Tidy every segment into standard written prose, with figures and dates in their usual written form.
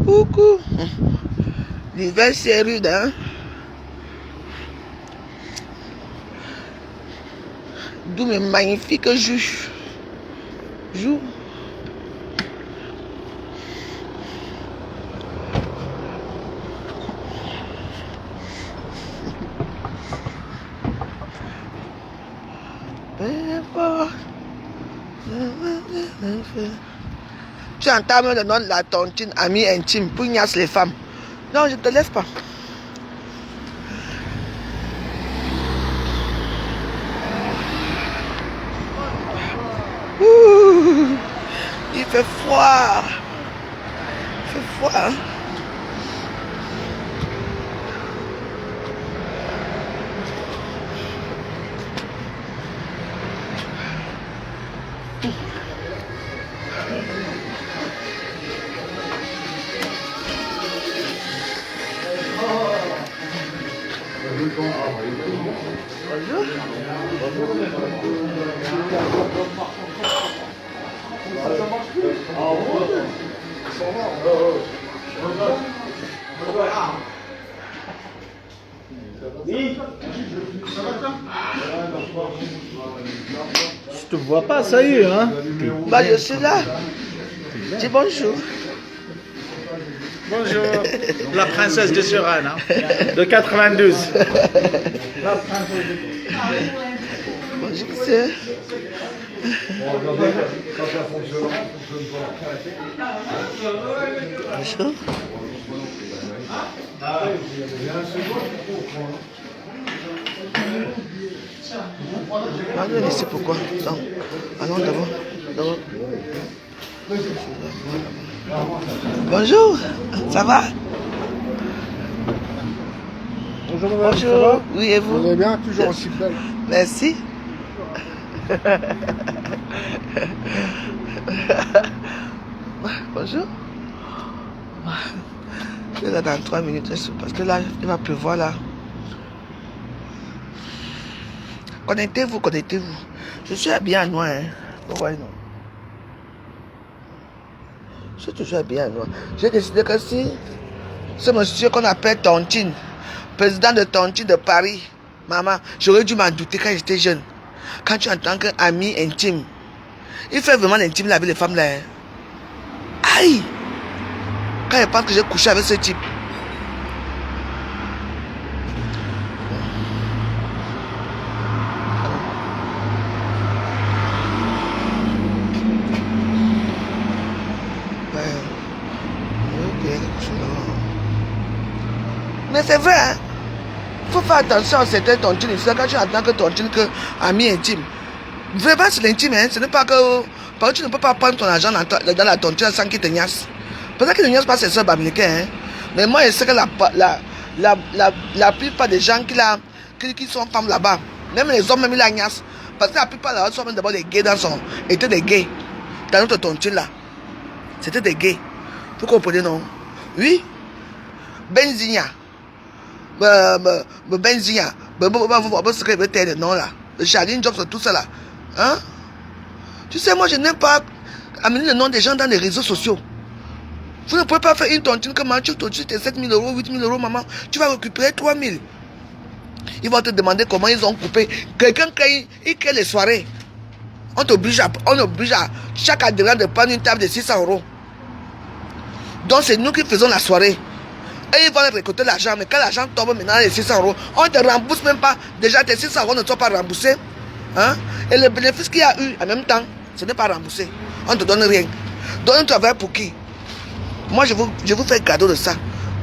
Coucou. L'hiver c'est rude, hein. D'où mes magnifiques jus. Joue. Tu entends le nom de la tontine, amie intime, pour ignace les femmes. Non, je ne te laisse pas. Ouh, il fait froid. Il fait froid, hein? Je te vois pas, ça y est, hein? Bah, je suis là. Dis bonjour. Bonjour, la princesse de Suran, hein? De 92. La princesse de... Bonjour, monsieur. Bonjour. Allez, c'est pourquoi. Donc, allons d'abord. Bonjour, ça va? Bonjour madame, Bonjour. ça va? Oui, et vous? Vous allez bien? Toujours aussi belle. Merci. Bonjour. Je vais là dans 3 minutes parce que là, il va pleuvoir là. Connectez-vous. Je suis habillé en noir, hein. Vous voyez, non? Je suis toujours habillé en noir. J'ai décidé que si ce monsieur qu'on appelle Tontine, président de Tontine de Paris, maman, j'aurais dû m'en douter quand j'étais jeune. Quand tu entends qu'un ami intime, il fait vraiment l'intime avec les femmes là. Hein. Aïe! Quand je pense que j'ai couché avec ce type. Mais c'est vrai, hein? Il faut faire attention à certaines tontines. Quand tu entends que tontine, que ami intime. Vraiment, c'est l'intime, hein? Ce n'est pas que. Parce que tu ne peux pas prendre ton argent dans la tontine sans qu'il te niasse. Peut-être qu'il ne niasse pas ses soeurs américaines, hein? Mais moi, je sais que la plupart des gens qui sont femmes là-bas, même les hommes, même ils la niassent. Parce que la plupart là-bas sont même d'abord des gays étaient des gays. Dans notre tontine là. C'était des gays. Vous comprenez, non? Oui? Benzina. Benzina. Le nom là. Le Charline Jobs, tout ça là. Hein? Tu sais, moi je n'aime pas amener le nom des gens dans les réseaux sociaux. Vous ne pouvez pas faire une tontine que maman, tu tes 7 000 euros, 8 000 euros, maman. Tu vas récupérer 3 000. Ils vont te demander comment ils ont coupé. Quelqu'un qui crée les soirées. On oblige à chaque adhérent de prendre une table de 600 euros. Donc c'est nous qui faisons la soirée. Et ils vont récolter l'argent. Mais quand l'argent tombe maintenant, les 600 euros, on ne te rembourse même pas. Déjà, tes 600 euros ne sont pas remboursés. Hein? Et le bénéfice qu'il y a eu en même temps, ce n'est pas remboursé. On ne te donne rien. Donc, tu travailles pour qui? Moi, je vous fais cadeau de ça.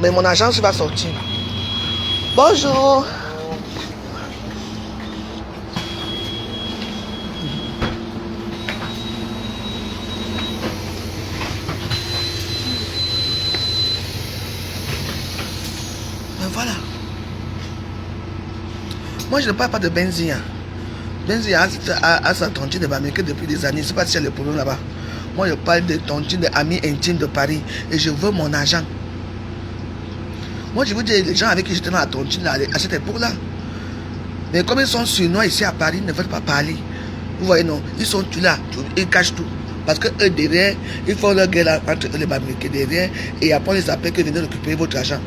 Mais mon agence va sortir. Bonjour. Mais voilà. Moi, je ne parle pas de Benzia. Benzia a sa tontine de Bamileke depuis des années. Je ne sais pas s'il y a le problème là-bas. Moi, je parle de tontine d'amis intimes de Paris. Et je veux mon argent. Moi, je vous dis, les gens avec qui j'étais dans la tontine là, à cette époque-là. Mais comme ils sont surnois ici à Paris, ils ne veulent pas parler. Vous voyez, non? Ils sont tous là. Ils cachent tout. Parce que eux derrière, ils font leur guerre entre eux les Bamileke derrière et après on les appelle que venez récupérer votre argent.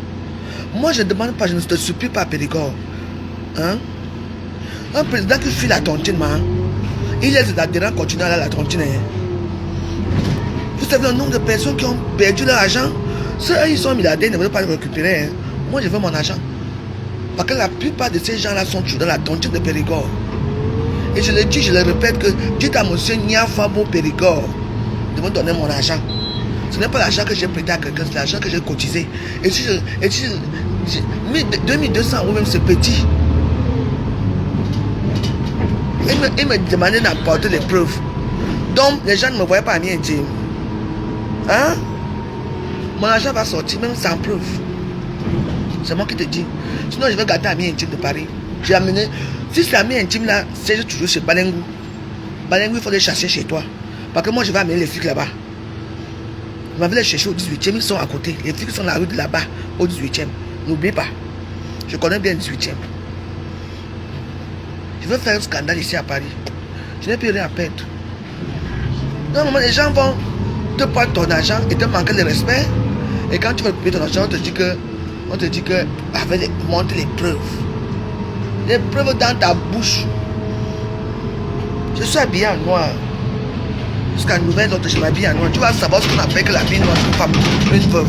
Moi je ne demande pas, je ne te supplie pas Périgord. Hein? Un président qui fuit la tontine, man, il laisse les adhérents continuer à aller à la tontine. Hein? Vous savez le nombre de personnes qui ont perdu leur argent? Ceux ils sont milliardaires, ils ne veulent pas le récupérer. Hein? Moi je veux mon argent. Parce que la plupart de ces gens-là sont toujours dans la tontine de Périgord. Et je le dis, je le répète que dites à monsieur Niafabo Périgord de me donner mon argent. Ce n'est pas l'argent que j'ai prêté à quelqu'un, c'est l'argent que j'ai cotisé. Et si 2200 € même c'est petit. Il me demandait d'apporter des preuves. Donc les gens ne me voyaient pas à mi intime. Hein? Mon argent va sortir même sans preuve. C'est moi qui te dis. Sinon je vais garder à mi intime de Paris. J'ai amené. Si c'est ami intime là, c'est toujours chez Balengou. Balengou, il faut les chasser chez toi. Parce que moi, je vais amener les filles là-bas. Je vais les chercher au 18e, ils sont à côté. Les filles qui sont dans la rue de là-bas, au 18e. N'oublie pas. Je connais bien le 18e. Je veux faire un scandale ici à Paris. Je n'ai plus rien à perdre. Normalement, les gens vont te prendre ton argent et te manquer de respect. Et quand tu vas payer ton argent, on te dit que, montre les preuves. Les preuves dans ta bouche. Je suis habillé en noir. Jusqu'à nouvelle autre, je m'habille en noir. Tu vas savoir ce qu'on appelle que la vie noire, c'est une femme, une veuve.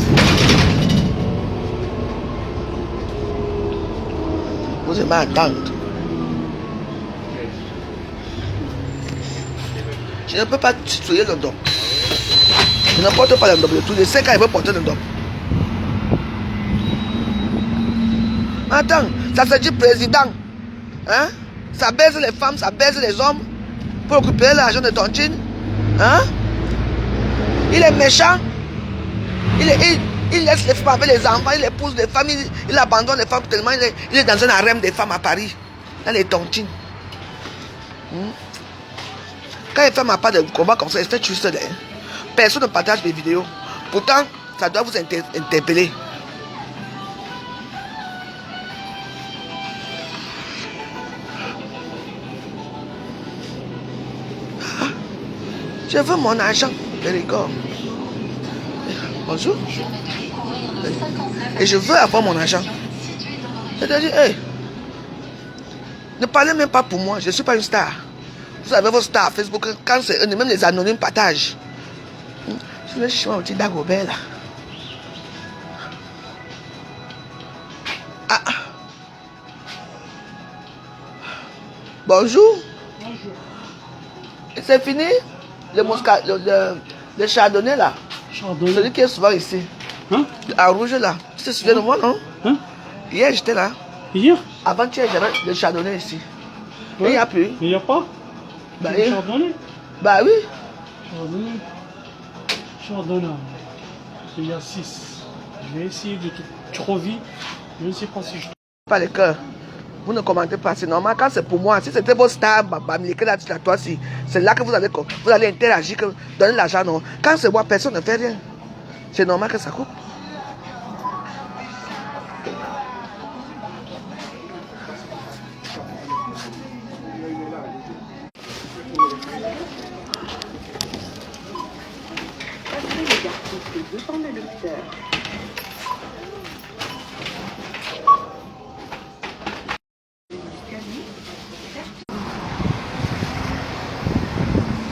Vous aimez attendre. Je ne peux pas tuer le dos. Je ne porte pas le dos de tout. Je sais quand il veut porter le dos. Attends, ça se dit président. Hein? Ça baise les femmes, ça baise les hommes pour récupérer l'argent de tontine. Hein? Il est méchant. Il laisse les femmes avec les enfants, il épouse les femmes, il abandonne les femmes tellement il est dans un harem des femmes à Paris. Dans les tontines. Quand les femmes n'ont pas de combat comme ça, ils se fait tuer seul. Hein? Personne ne partage mes vidéos. Pourtant, ça doit vous interpeller. Je veux mon argent, Périgord. Bonjour. Et je veux avoir mon argent. C'est-à-dire, hey, ne parlez même pas pour moi, je ne suis pas une star. Vous avez vos stars Facebook, quand c'est eux, même les anonymes partagent. Je vais chercher mon petit Dagobert là. Ah. Bonjour. Bonjour. C'est fini? Le chardonnay là. Chardonnay. Celui qui est souvent ici. Hein? En rouge là. Tu te souviens de moi, non? Hein? Hier j'étais là. Hier? Avant-hier j'avais le chardonnay ici. Ouais. Et il n'y a plus. Il n'y a pas? Bah, chardonnay? Bah oui. Chardonnay. Chardonnay. Il y a 6. Je vais essayer de trop vite. Je ne sais pas si je... Pas le cœur. Vous ne commentez pas, c'est normal quand c'est pour moi. Si c'était vos stars, c'est là que vous allez interagir, que donner l'argent. Non. Quand c'est moi, personne ne fait rien. C'est normal que ça coupe.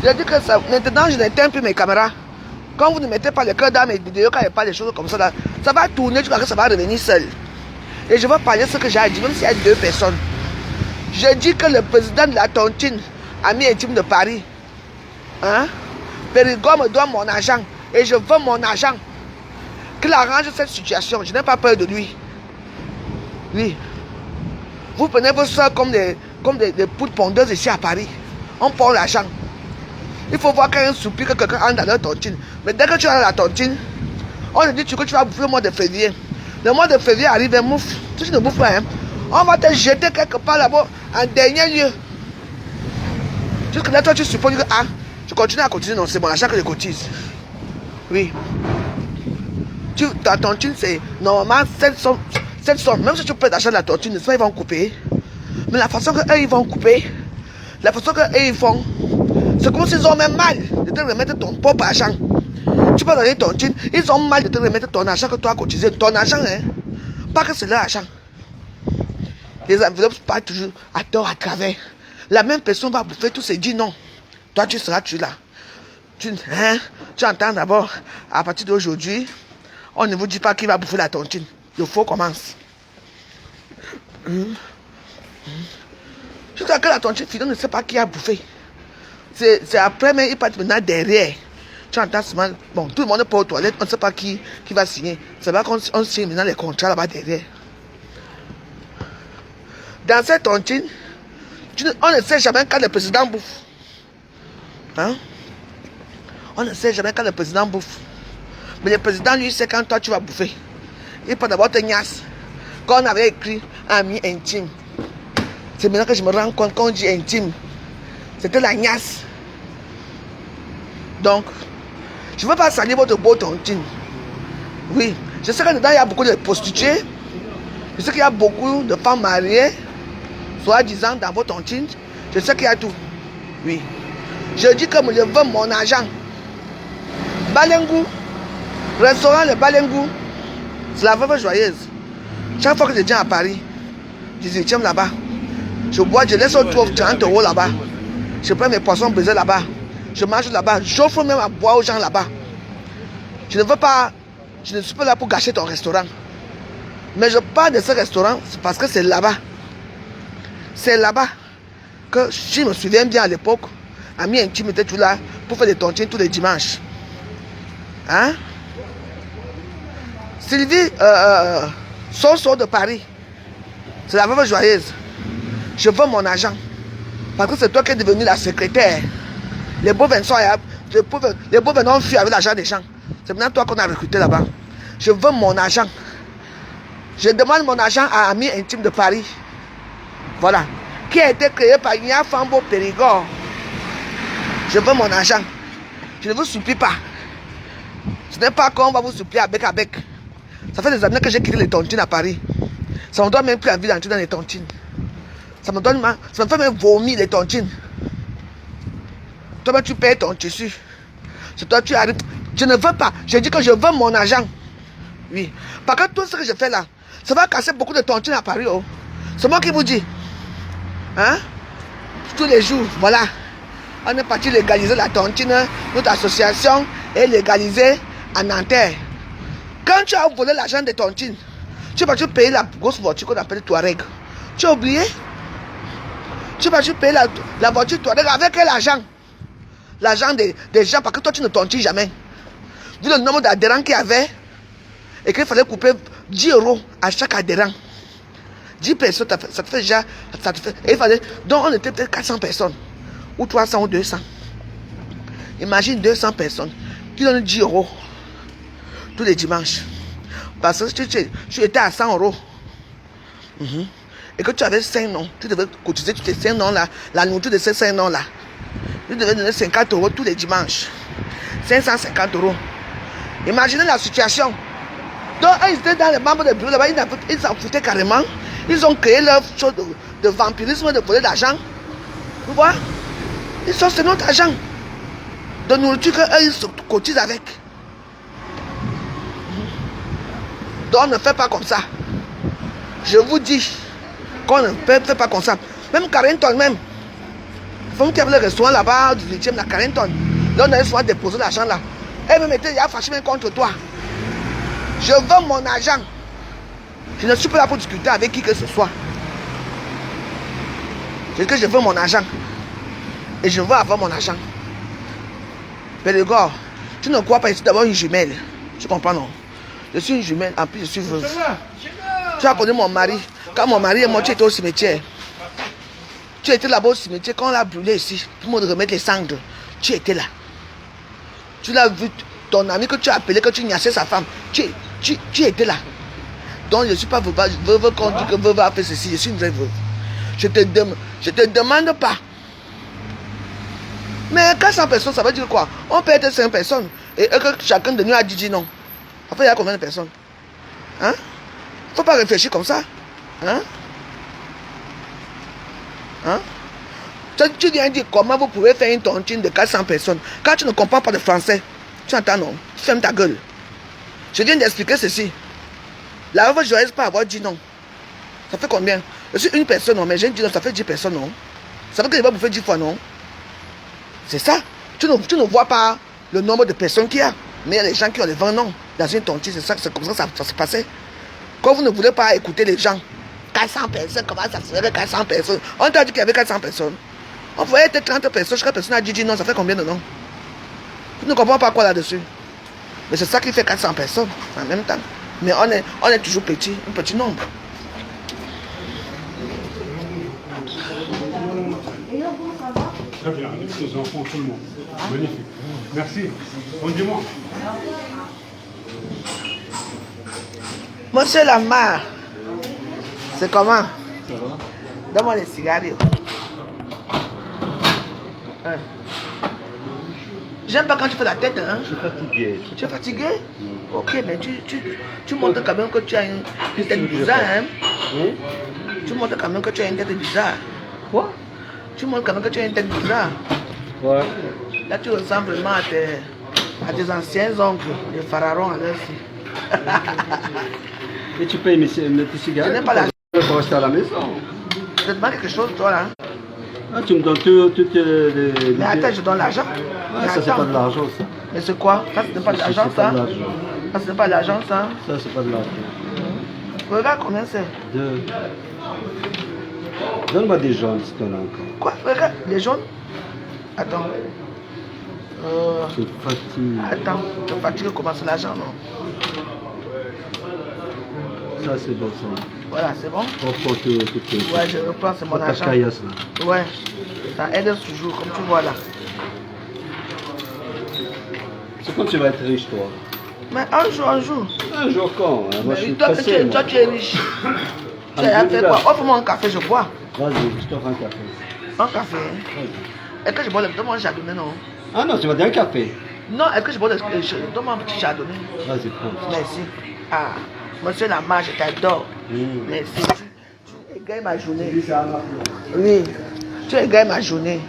Je dis que ça, maintenant je n'éteins plus mes caméras. Quand vous ne mettez pas le cœur dans mes vidéos, quand il n'y a pas des choses comme ça, là, ça va tourner jusqu'à ce que ça va revenir seul. Et je vais parler ce que j'ai dit, même s'il y a 2 personnes. Je dis que le président de la tontine, ami intime de Paris, hein, Périgord me doit mon argent. Et je veux mon argent. Qu'il arrange cette situation. Je n'ai pas peur de lui. Oui. Vous prenez vos soeurs comme des poules pondeuses ici à Paris. On prend l'argent. Il faut voir quand il y a un soupir que quelqu'un entre dans la tontine. Mais dès que tu as la tontine, on te dit que tu vas bouffer le mois de février. Le mois de février arrive et mouffe. Tu ne bouffes pas, hein. On va te jeter quelque part là-bas en dernier lieu. Jusque là, toi, tu supposes que tu continues à cotiser. Non, c'est mon argent que je cotise. Oui. Ta tontine, c'est normalement 7 sommes. Même si tu prêtes l'argent de la tontine, soit ils vont couper. Mais la façon qu'eux, ils vont couper, la façon qu'eux, ils font, C'est comme s'ils ont même mal de te remettre ton propre argent. Tu peux donner ton thune, ils ont mal de te remettre ton argent que toi as cotisé. Ton argent, hein. Pas que c'est leur argent. Les enveloppes partent toujours à tort, à travers. La même personne va bouffer tout, se dit non. Toi, tu seras tu là. Tu entends d'abord, à partir d'aujourd'hui, on ne vous dit pas qui va bouffer la tontine. Le faux commence. Surtout que la tontine, finalement, ne sait pas qui a bouffé. C'est après, mais il part maintenant derrière. Tu entends seulement, bon, tout le monde est pas aux toilettes, on ne sait pas qui va signer. C'est vrai qu'on signe maintenant les contrats là-bas derrière. Dans cette tontine, on ne sait jamais quand le président bouffe. Hein? On ne sait jamais quand le président bouffe. Mais le président, lui, sait quand toi tu vas bouffer. Il peut d'abord te niasse. Quand on avait écrit ami intime. C'est maintenant que je me rends compte quand on dit intime. C'était la niasse. Donc, je ne veux pas salir votre beau tontine. Oui, je sais que dedans il y a beaucoup de prostituées. Je sais qu'il y a beaucoup de femmes mariées, soi-disant dans vos tontines. Je sais qu'il y a tout. Oui. Je dis que je veux mon argent. Balengou, restaurant le Balengou, c'est la veuve joyeuse. Chaque fois que je viens à Paris, 18e là-bas, je bois, je laisse autour 30 € là-bas. Je prends mes poissons brisés là-bas. Je mange là-bas. J'offre même à boire aux gens là-bas. Je ne veux pas, je ne suis pas là pour gâcher ton restaurant. Mais je parle de ce restaurant, c'est parce que c'est là-bas. C'est là-bas que, si je me souviens bien à l'époque, Ami Intime était tout là pour faire des tontines tous les dimanches. Hein? Sylvie Soso de Paris, c'est la veuve joyeuse. Je veux mon argent. Parce que c'est toi qui es devenu la secrétaire. Les beaux ont fui avec l'argent des gens. C'est maintenant toi qu'on a recruté là-bas. Je veux mon argent. Je demande mon argent à Ami Intime de Paris. Voilà. Qui a été créé par Nia Fambo Périgord. Je veux mon argent. Je ne vous supplie pas. Ce n'est pas qu'on va vous supplier à bec à bec. Ça fait des années que j'ai quitté les tontines à Paris. Ça me donne même plus envie d'entrer dans les tontines. Ça me fait même vomir les tontines. Toi, tu payes ton tissu. C'est toi, tu arrives. Je ne veux pas. Je dis que je veux mon argent. Oui. Parce que tout ce que je fais là, ça va casser beaucoup de tontines à Paris. Oh. C'est moi qui vous dis. Hein? Tous les jours, voilà. On est parti légaliser la tontine. Notre association est légalisée à Nanterre. Quand tu as volé l'argent de tontine, tu es parti payer la grosse voiture qu'on appelle Touareg. Tu as oublié? Tu es parti payer la voiture Touareg avec quel argent? L'argent des gens, parce que toi tu ne tontines jamais. Vu le nombre d'adhérents qu'il y avait, et qu'il fallait couper 10 € à chaque adhérent. 10 personnes, ça te fait déjà. Et il fallait, donc on était peut-être 400 personnes, ou 300 ou 200. Imagine 200 personnes qui donnent 10 € tous les dimanches. Parce que tu étais à 100 €. Et que tu avais 5 noms, tu devais cotiser tous tes 5 noms là, la nourriture de ces 5 noms là. Tu devais donner 50 € tous les dimanches. 550 €. Imaginez la situation. Donc, ils étaient dans les membres de bureau là-bas, ils s'en foutaient carrément. Ils ont créé leur chose de vampirisme, de voler l'argent. Vous voyez? Ils sont sur notre argent de nourriture qu'eux, ils se cotisent avec. Donc, on ne fait pas comme ça. Je vous dis qu'on ne fait pas comme ça. Même Carrington, même. Il faut qu'il y ait le restaurant là-bas, du 8e, la Carrington. Là, on a souvent déposé l'argent là. Elle me mettait, il a fâché même contre toi. Je veux mon argent. Je ne suis pas là pour discuter avec qui que ce soit. Je dis que je veux mon argent. Et je veux avoir mon argent. Périgord, tu ne crois pas, je suis d'abord une jumelle. Tu comprends, non? Je suis une jumelle, en plus je suis veuve. Tu as connu mon mari. Quand mon mari et moi, tu étais au cimetière. Tu étais là-bas au cimetière, quand on l'a brûlé ici, pour me remettre les cendres. Tu étais là. Tu l'as vu, ton ami que tu as appelé, que tu ignaçais sa femme. Tu étais là. Donc je ne suis pas veuve quand on dit que veuve a fait ceci. Je suis une vraie veuve. Je te demande pas. Mais 400 personnes, ça veut dire quoi? On peut être 5 personnes. Et que chacun de nous a dit non. Après, il y a combien de personnes? Hein? Il ne faut pas réfléchir comme ça. Hein? Hein? Tu viens dire comment vous pouvez faire une tontine de 400 personnes. Quand tu ne comprends pas de français, tu entends non? Ferme ta gueule. Je viens d'expliquer ceci. La fois, je ne pas avoir dit non. Ça fait combien? Je suis une personne, non, mais j'ai dit non, ça fait 10 personnes, non? Ça veut dire que je vais bouffer 10 fois, non? C'est ça. Tu ne vois pas le nombre de personnes qu'il y a. Mais il y a des gens qui ont les 20 noms dans une tontine. C'est comme ça que ça se passait. Quand vous ne voulez pas écouter les gens, 400 personnes, comment ça se fait 400 personnes? On t'a dit qu'il y avait 400 personnes. On voyait être 30 personnes, chaque personne a dit non, ça fait combien de noms? Vous ne comprenez pas quoi là-dessus? Mais c'est ça qui fait 400 personnes en même temps. Mais on est toujours petit, un petit nombre. Très bien, les enfants, tout le monde. Magnifique. Merci. Bon dimanche. Monsieur Lamar, c'est comment? Ça va? Donne-moi les cigares. Hein. J'aime pas quand tu fais la tête, hein? Je suis fatigué. Tu es fatigué? Ok, mais tu montres quand même que tu as une tête bizarre, hein? Tu montres quand même que tu as une tête bizarre. Quoi? Tu montres quand même que tu as une tête bizarre. Ouais. Là, tu ressembles vraiment à tes anciens oncles, les pharaons à l'heure. Et tu payes mes petits cigarettes? Je n'ai pas l'argent. Pour rester à la maison. Je te demande quelque chose, toi, là. Ah, tu me donnes toutes les... Mais attends, je donne l'argent. Ah, Mais ça, c'est attends. pas de l'argent, ça. Mais c'est quoi? Ça, ce n'est pas de l'argent, C'est pas ça? de l'argent. Ça, ce n'est pas de l'argent, ça? Ça, c'est pas de l'argent. Regarde combien c'est. Deux. Donne-moi des jaunes, si t'en as encore. Quoi? Regarde, les jaunes? Attends. Je suis fatigué. Attends, tu es fatigué, comment c'est l'argent, non? Ça, c'est bon, ça. Voilà, c'est bon? Reprends tout. Ouais, je reprends, c'est mon Ta argent. caillasse, là. Ouais, ça aide toujours, comme tu vois là. C'est quand tu vas être riche, toi? Mais un jour. Un jour quand? Hein? Moi, je suis Toi, pressé, moi. tu es riche. Tu as fait quoi? Offre-moi un café, je bois. Vas-y, je t'offre un café. Un café, hein? Est-ce que je bois le... Donne-moi un chardonnay, non? Ah non, tu vas dire un café. Non, est-ce que je bois le... Donne-moi un petit chardonnay. Vas-y, prends. Merci. Ah, monsieur Lamar, je t'adore. Merci. Tu égayes ma journée. Oui, tu égayes ma journée.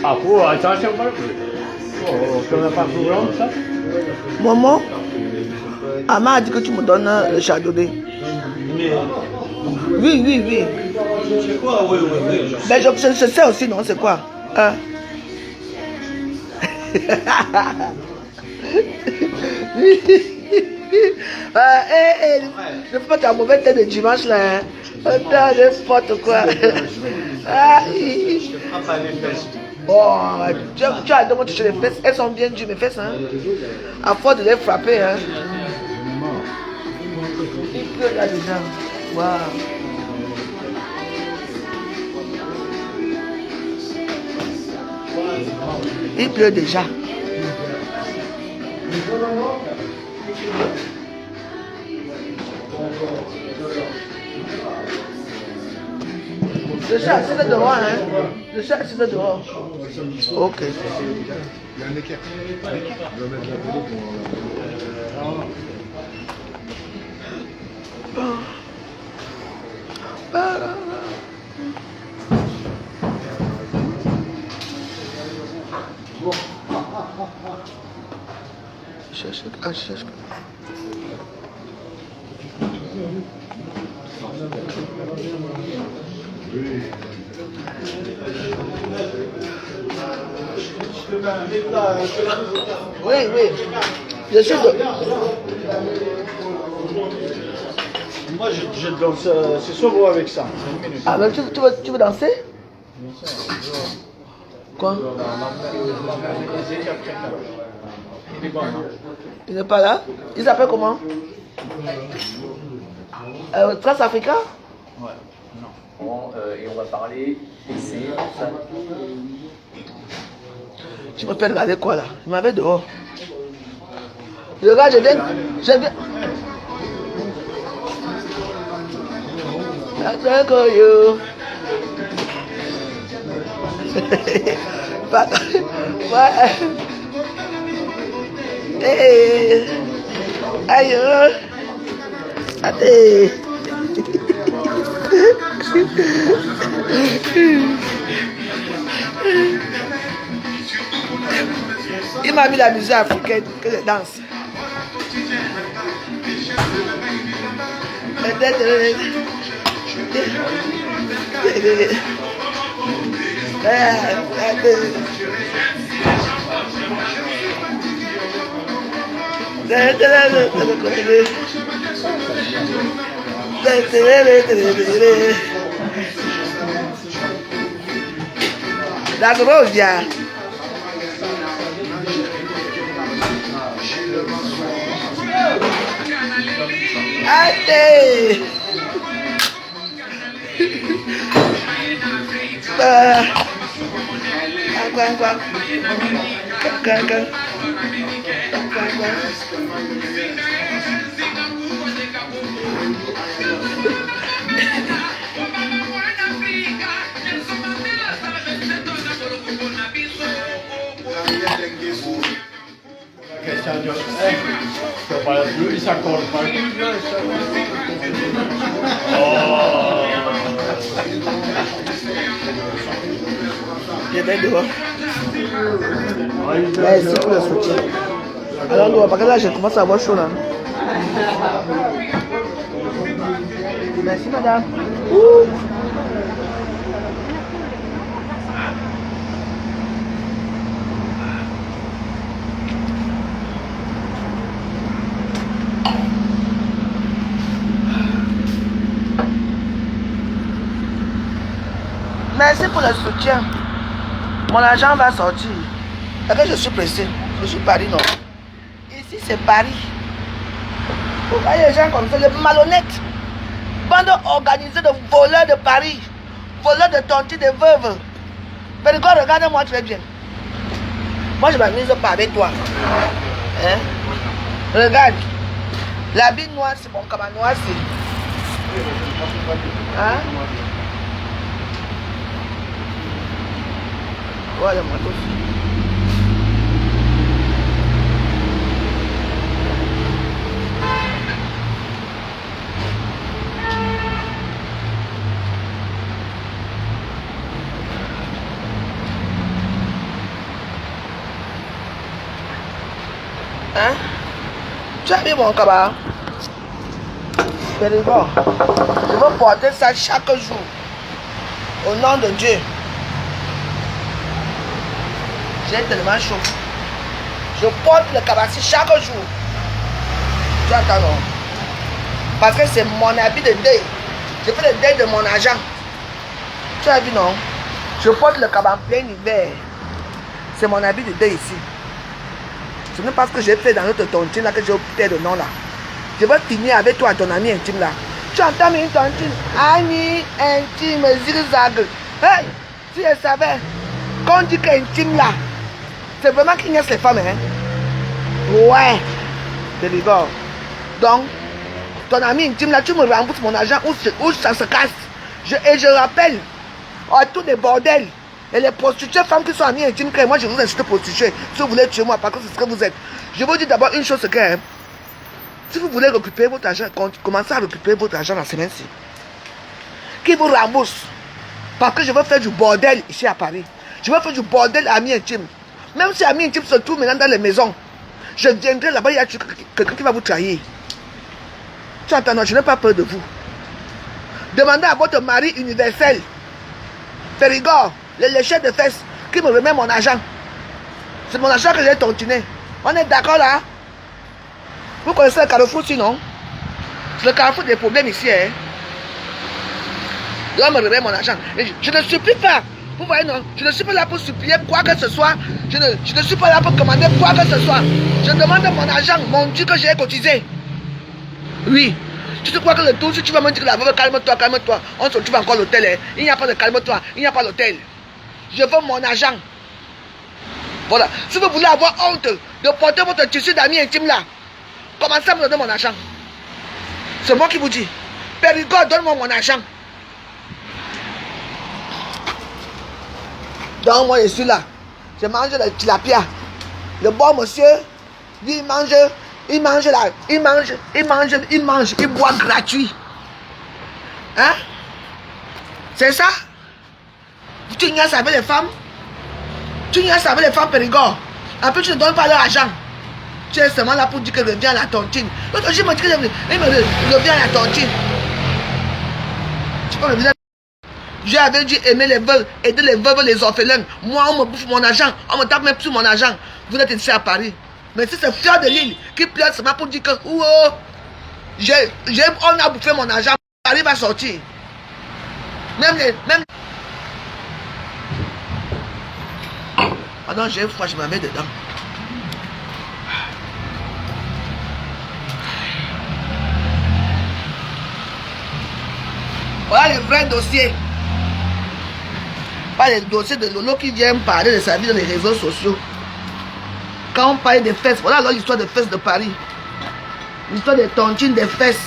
Ah, faut attention, on n'a pas de problème, ça? Maman, Ama a dit que tu me donnes le chardonnay. Oui. C'est quoi? Oui. Ben, je sais aussi, non? C'est quoi? Hein? Ne fais pas ta mauvaise tête de dimanche là. Hein? T'as n'importe quoi. Oh, tu as demandé toucher les fesses. Elles sont bien dures, mes fesses. Hein? À force de les frapper. Hein? Il pleut là déjà. Waouh. Il pleut déjà. Le chat, c'est dehors, hein? Le chat, c'est dehors. Ok. Il y a un équerre. On va mettre la télé Cherche. Oui. Je suis de... Moi, je danse. C'est soit beau avec ça. Ah, mais tu veux danser? Quoi? Il est bon, non? Il n'est pas là? Il s'appelle comment? Trace Africa? Ouais. Non. Bon, et on va parler essai, ça. Tu me fais regarder quoi là? Je m'avais dehors. Regarde, je viens. Pardon. Ouais. Hey. Aïe. Allez. Il m'a mis la musique africaine que je danse. La grosse, yeah. Allez. Lui, il s'accorde pas. Je vais dehors. Merci pour le soutien. Alors, nous, parce que là, je commence à avoir chaud là. Merci, madame. Ouh. Merci pour le soutien. Mon argent va sortir. Parce que je suis pressé. Je suis Paris, non. Ici, c'est Paris. Vous voyez les gens comme ça, les malhonnêtes. Bande organisée de voleurs de Paris. Voleurs de tontis, de veuves. Mais regarde-moi très bien. Moi, je m'amuse pas avec toi. Hein? Regarde. L'habit noir, c'est mon cabane noir, c'est. Hein? Voilà, moi aussi. Hein? Tu as vu mon cabas? C'est bon. Je veux porter ça chaque jour. Au nom de Dieu. J'ai tellement chaud. Je porte le cabassi chaque jour. Tu entends non? Parce que c'est mon habit de deuil. Je fais le deuil de mon argent. Tu as vu non? Je porte le cabas en plein hiver. C'est mon habit de deuil ici. Ce n'est pas ce que j'ai fait dans notre tontine là que j'ai opté le nom là. Je veux finir avec toi, ton ami intime là. Tu entends une tontine? Ami intime, zigzag. Hey! Si je savais qu'on dit qu'intime là, c'est vraiment qu'il y a ces femmes, hein? Ouais! Je rigole. Donc, ton ami intime là, tu me rembourses mon argent où ça se casse. Et je rappelle à tous les bordels. Et les prostituées femmes qui sont amies intimes, que moi je vous incite prostituées. Si vous voulez tuer moi, parce que c'est ce que vous êtes. Je vous dis d'abord une chose, c'est que hein, si vous voulez récupérer votre argent, commencez à récupérer votre argent la semaine-ci. Qui vous rembourse? Parce que je veux faire du bordel ici à Paris. Je veux faire du bordel à amis intimes. Même si amis intimes se trouvent maintenant dans les maisons, je viendrai là-bas, il y a quelqu'un qui va vous trahir. Tu entends, non, je n'ai pas peur de vous. Demandez à votre mari universel, Périgord, le lécheur de fesses, qui me remet mon argent. C'est mon argent que j'ai tontiné. On est d'accord là? Vous connaissez le carrefour sinon? C'est le carrefour des problèmes ici. Hein? L'homme me remet mon argent. Et je ne supplie pas. Vous voyez non? Je ne suis pas là pour supplier quoi que ce soit. Je ne suis pas là pour commander quoi que ce soit. Je demande mon argent, mon Dieu que j'ai cotisé. Oui. Tu te crois que le tour, si tu vas me dire que la veuve, calme-toi, calme-toi. On se trouve encore à l'hôtel. Hein? Il n'y a pas de calme-toi. Il n'y a pas d'hôtel. Je veux mon argent. Voilà. Si vous voulez avoir honte de porter votre tissu d'amis intime là, commencez à me donner mon argent. C'est moi qui vous dis. Périgord, donne-moi mon argent. Donc moi je suis là. Je mange le tilapia. Le bon monsieur, lui, il mange là. Il boit gratuit. Hein? C'est ça? Tu ignares ça avec les femmes? Tu ignares ça avec les femmes Périgord. Après, tu ne donnes pas leur argent. Tu es seulement là pour dire que revient à la tontine. L'autre jour, il me dit que revient à la tontine. Tu peux revenir. J'avais dû aimer les veuves, aider les veuves, les orphelins. Moi, on me bouffe mon argent. On me tape même sur mon argent. Vous êtes ici à Paris. Mais si c'est Fleur de Lille qui pleure seulement pour dire que on a bouffé mon argent, Paris va sortir. Même. Pendant j'ai froid, je m'en mets dedans. Voilà les vrais dossiers. Pas les dossiers de Lolo qui viennent parler de sa vie dans les réseaux sociaux. Quand on parle des fesses, voilà alors l'histoire des fesses de Paris. L'histoire des tontines des fesses.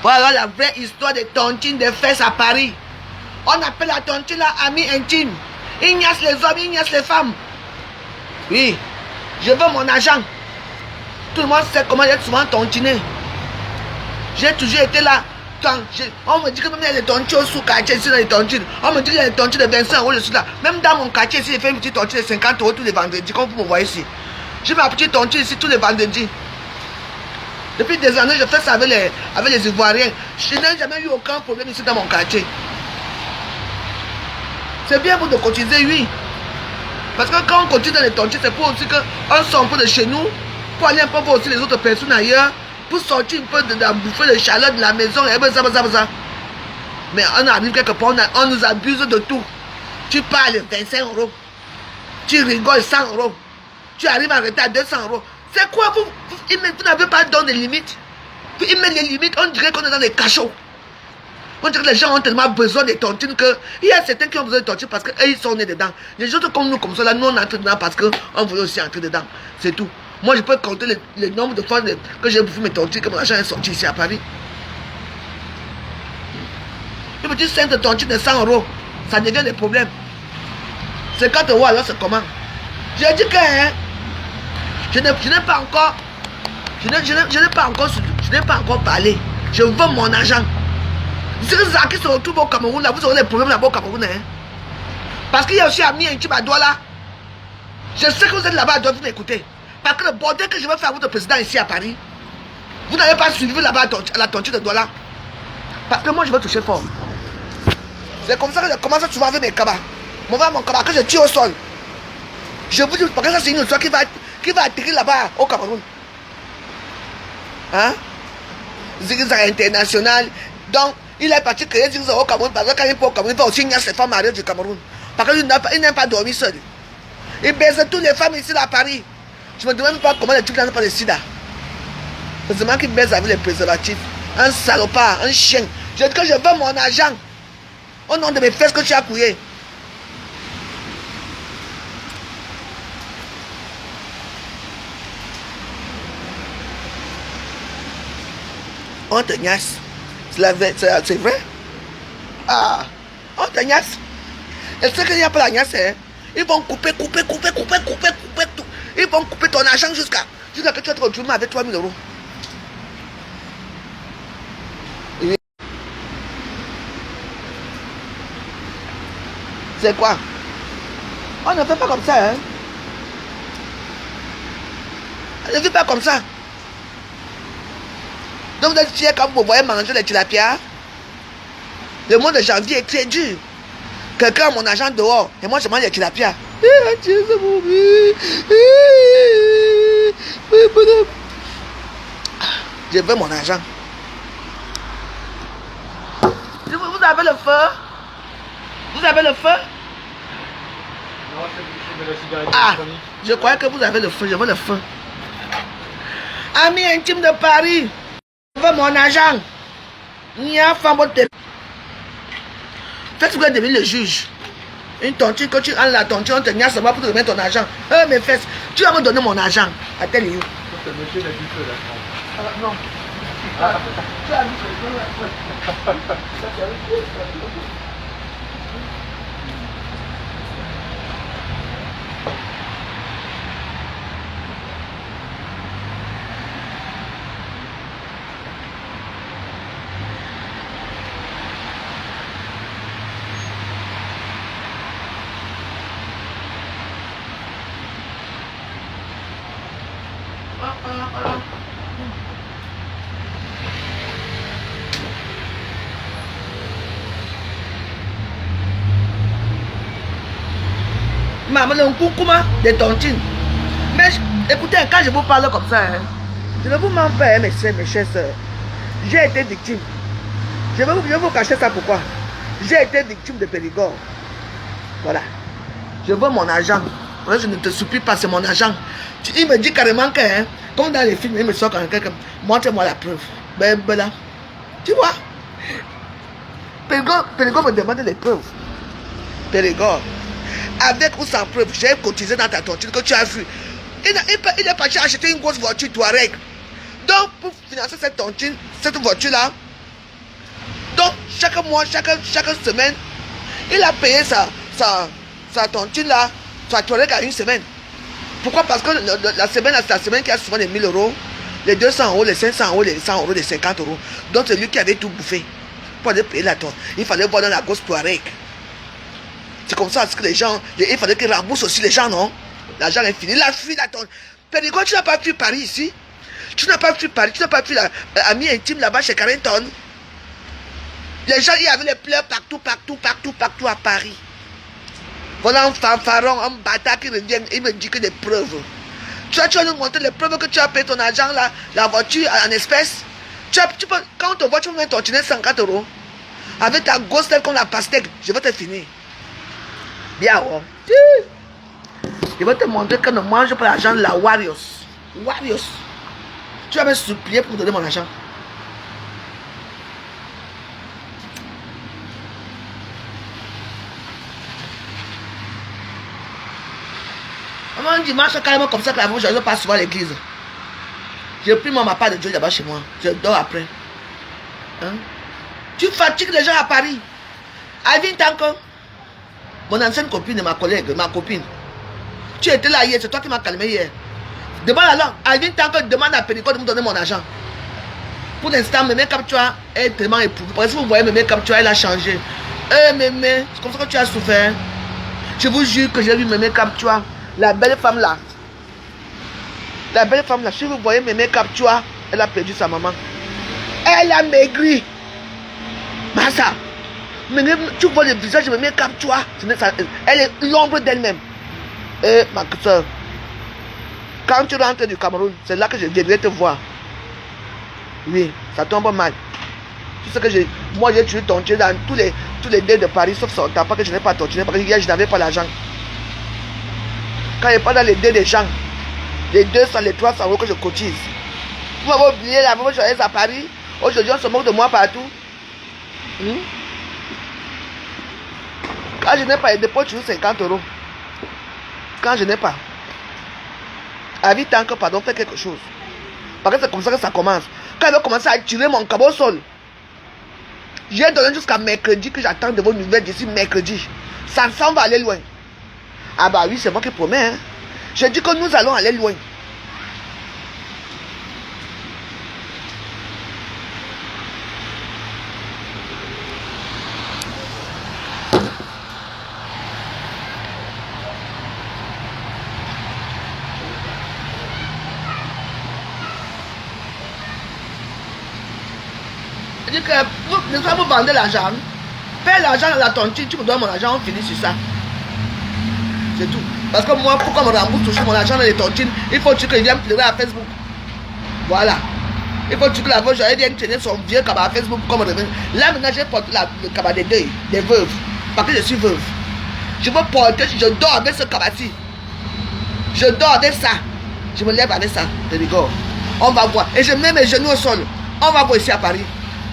Voilà la vraie histoire des tontines des fesses à Paris. On appelle la tontine la amie intime. Ignace les hommes, ignace les femmes. Oui, je veux mon argent. Tout le monde sait comment être souvent tontiné. J'ai toujours été là. On me dit que même il y a des tontines au sous-quartier ici dans les tontines. On me dit qu'il y a des tontines de 25 €, je suis là. Même dans mon quartier ici, j'ai fait une petite tontine de 50 € tous les vendredis, comme vous me voyez ici. J'ai ma petite tontine ici tous les vendredis. Depuis des années, je fais ça avec les Ivoiriens. Je n'ai jamais eu aucun problème ici dans mon quartier. C'est bien pour de cotiser, oui. Parce que quand on cotise dans les tontines, c'est pour aussi qu'on sort un peu de chez nous, pour aller un peu voir aussi les autres personnes ailleurs, pour sortir un peu de la bouffée de chaleur de la maison, et ça. Mais on arrive quelque part, on nous abuse de tout. Tu parles 25 €, tu rigoles 100 €, tu arrives en retard 200 €. C'est quoi vous n'avez pas donné de limites? Ils mettent les limites, on dirait qu'on est dans des cachots. On dirait que les gens ont tellement besoin des tontines qu'il y a certains qui ont besoin de tontines parce qu'ils sont nés dedans. Les autres comme nous, comme ça, là, nous on entre dedans parce qu'on voulait aussi entrer dedans. C'est tout. Moi je peux compter le nombre de fois que j'ai bouffé mes tontines, que mon argent est sorti ici à Paris. Une petite scène de tontine de 100 €, ça devient des problèmes. 50 € alors c'est comment? J'ai dit que je n'ai pas encore parlé. Je veux mon argent. Si les gens qui se retrouvent au Cameroun, là, vous aurez des problèmes là-bas au Cameroun. Hein? Parce qu'il y a aussi Ami Intime à Douala. Je sais que vous êtes là-bas à Douala, vous m'écoutez. Parce que le bordel que je vais faire à votre président ici à Paris, vous n'avez pas suivi là-bas à la tontine de Douala. Parce que moi, je vais toucher fort. C'est comme ça que je commence souvent avec mes cabas. Mon cabas que je tire au sol. Je vous dis, parce que ça, c'est une histoire qui va atterrir là-bas au Cameroun. Hein? Zigzag international. Donc, il est parti créer Zigzag au Cameroun. Parce que quand il est au Cameroun, il va aussi ignorer ses femmes mariées du Cameroun. Parce qu'il n'aime pas dormir seul. Il baise toutes les femmes ici à Paris. Je me demande même pas comment les trucs n'ont pas de sida. Heureusement qu'il baise avec les préservatifs. Un salopard, un chien. Je dis que je veux mon argent. Au nom de mes fesses que tu as couillées. On te niasse. C'est vrai? Ah, on te niasse. Et ce qu'il n'y a pas la niasse, hein? Ils vont couper tout. Ils vont couper ton argent jusqu'à que tu te retrouves avec 3 000 €. C'est quoi? On ne fait pas comme ça, hein? On ne fait pas comme ça. Donc vous êtes fiers quand vous voyez manger les tilapia. Le mois de janvier est très dur. Quelqu'un a mon argent dehors et moi je mange les tilapia. Je veux mon argent. Vous avez le feu? Vous avez le feu? Ah, je croyais que vous avez le feu. Je veux le feu. Ami intime de Paris. Je veux mon argent. Il y a un femme. Faites-vous devenir le juge. Une tontine, quand tu enlèves la tontine, on te niaise seulement pour te remettre ton argent. Mes fesses, tu vas me donner mon argent. Attends, you. Non. Tu as vu ce Maman, le coucouma des tontines. Mais écoutez, quand je vous parle comme ça, hein, je ne vous mens pas, mes chères soeurs. J'ai été victime. Je vais vous cacher ça pourquoi. J'ai été victime de Périgord. Voilà. Je veux mon argent. Je ne te supplie pas, c'est mon argent. Il me dit carrément que, hein, comme dans les films, il me sort quand quelqu'un, montre-moi la preuve. Ben là. Tu vois? Périgord me demande les preuves. Périgord. Avec ou sans preuve, j'ai cotisé dans ta tontine que tu as vu. Il est parti acheter une grosse voiture Touareg. Donc, pour financer cette tontine, cette voiture-là, donc, chaque mois, chaque semaine, il a payé sa tontine-là, sa Touareg à une semaine. Pourquoi? Parce que la semaine, c'est la semaine qui a souvent les 1000 euros, les 200 euros, les 500 euros, les 100 euros, les 50 euros. Donc, c'est lui qui avait tout bouffé. Pour aller payer la tontine, il fallait voir dans la grosse Touareg. C'est comme ça que les gens, il fallait qu'ils remboursent aussi les gens, non? L'argent est fini. La fille, la tonne. Périgord, tu n'as pas fui Paris ici. Tu n'as pas fui Paris. Tu n'as pas fui l'ami intime là-bas chez Carrington. Les gens, il y avait les pleurs partout à Paris. Voilà un fanfaron, un bâtard qui revient. Il me dit que des preuves. Tu vas nous montrer les preuves que tu as payé ton argent là, la voiture en espèces. Quand on te voit, tu vas ton tontiner 50 euros. Avec ta grosse tête comme la pastèque, je vais te finir. Bien, oh. Je vais te montrer que ne mange pas l'argent de la Warriors. Warriors. Tu vas me supplier pour me donner mon argent. Un dimanche, carrément comme ça, je ne vais pas souvent à l'église. J'ai pris ma part de Dieu là-bas chez moi. Je dors après. Hein? Tu fatigues les gens à Paris. Alvin Tanko. Mon ancienne copine, ma collègue, ma copine. Tu étais là hier, c'est toi qui m'as calmé hier. Demande alors, Alvin Tanko demande à Périgord de me donner mon argent. Pour l'instant, mes make-up, tu vois, est tellement éprouvée. Parce que vous voyez mes make-up, tu vois, elle a changé. Mémé, c'est comme ça que tu as souffert. Je vous jure que j'ai vu mes make-up, tu vois. La belle femme là. La belle femme là, si vous voyez mes make-up, tu vois, elle a perdu sa maman. Elle a maigri. Massa. Tu vois le visage de mes make-up, tu vois. Elle est l'ombre d'elle-même. Ma soeur, quand tu rentres du Cameroun, c'est là que je devrais te voir. Oui, ça tombe mal. Tu sais que moi j'ai tué tontiné dans tous les dés de Paris, sauf son temps, pas que je n'ai pas tontiné, parce que hier je n'avais pas l'argent. Quand il n'est pas dans les dés des gens, les 200, les 300 euros que je cotise. Vous m'avez oublié la même chose à Paris. Aujourd'hui on se moque de moi partout. Quand je n'ai pas les dépôts, tu joues 50 euros. Quand je n'ai pas. Avis tant que pardon, fais quelque chose. Parce que c'est comme ça que ça commence. Quand il va commencer à tirer mon cabot au sol, j'ai donné jusqu'à mercredi que j'attends de vos nouvelles d'ici mercredi. Ça va aller loin. Ah bah oui, c'est moi qui promets. Hein. Je dis que nous allons aller loin. Je dis que vous vendez l'argent. Paye l'argent à la tontine, tu me donnes mon argent, on finit sur ça. C'est tout. Parce que moi, pour qu'on me rembourse toujours mon argent dans les tontines, il faut que je vienne pleurer à Facebook. Voilà. Il faut que la veuve, j'aurais bien tenir son vieux cabas à Facebook comme revenu. Là, maintenant, j'ai porté le cabas des deuils, des veuves. Parce que je suis veuve. Je veux porter, je dors avec ce cabas-ci. Je dors avec ça. Je me lève avec ça. De rigole. On va voir. Et je mets mes genoux au sol. On va voir ici à Paris.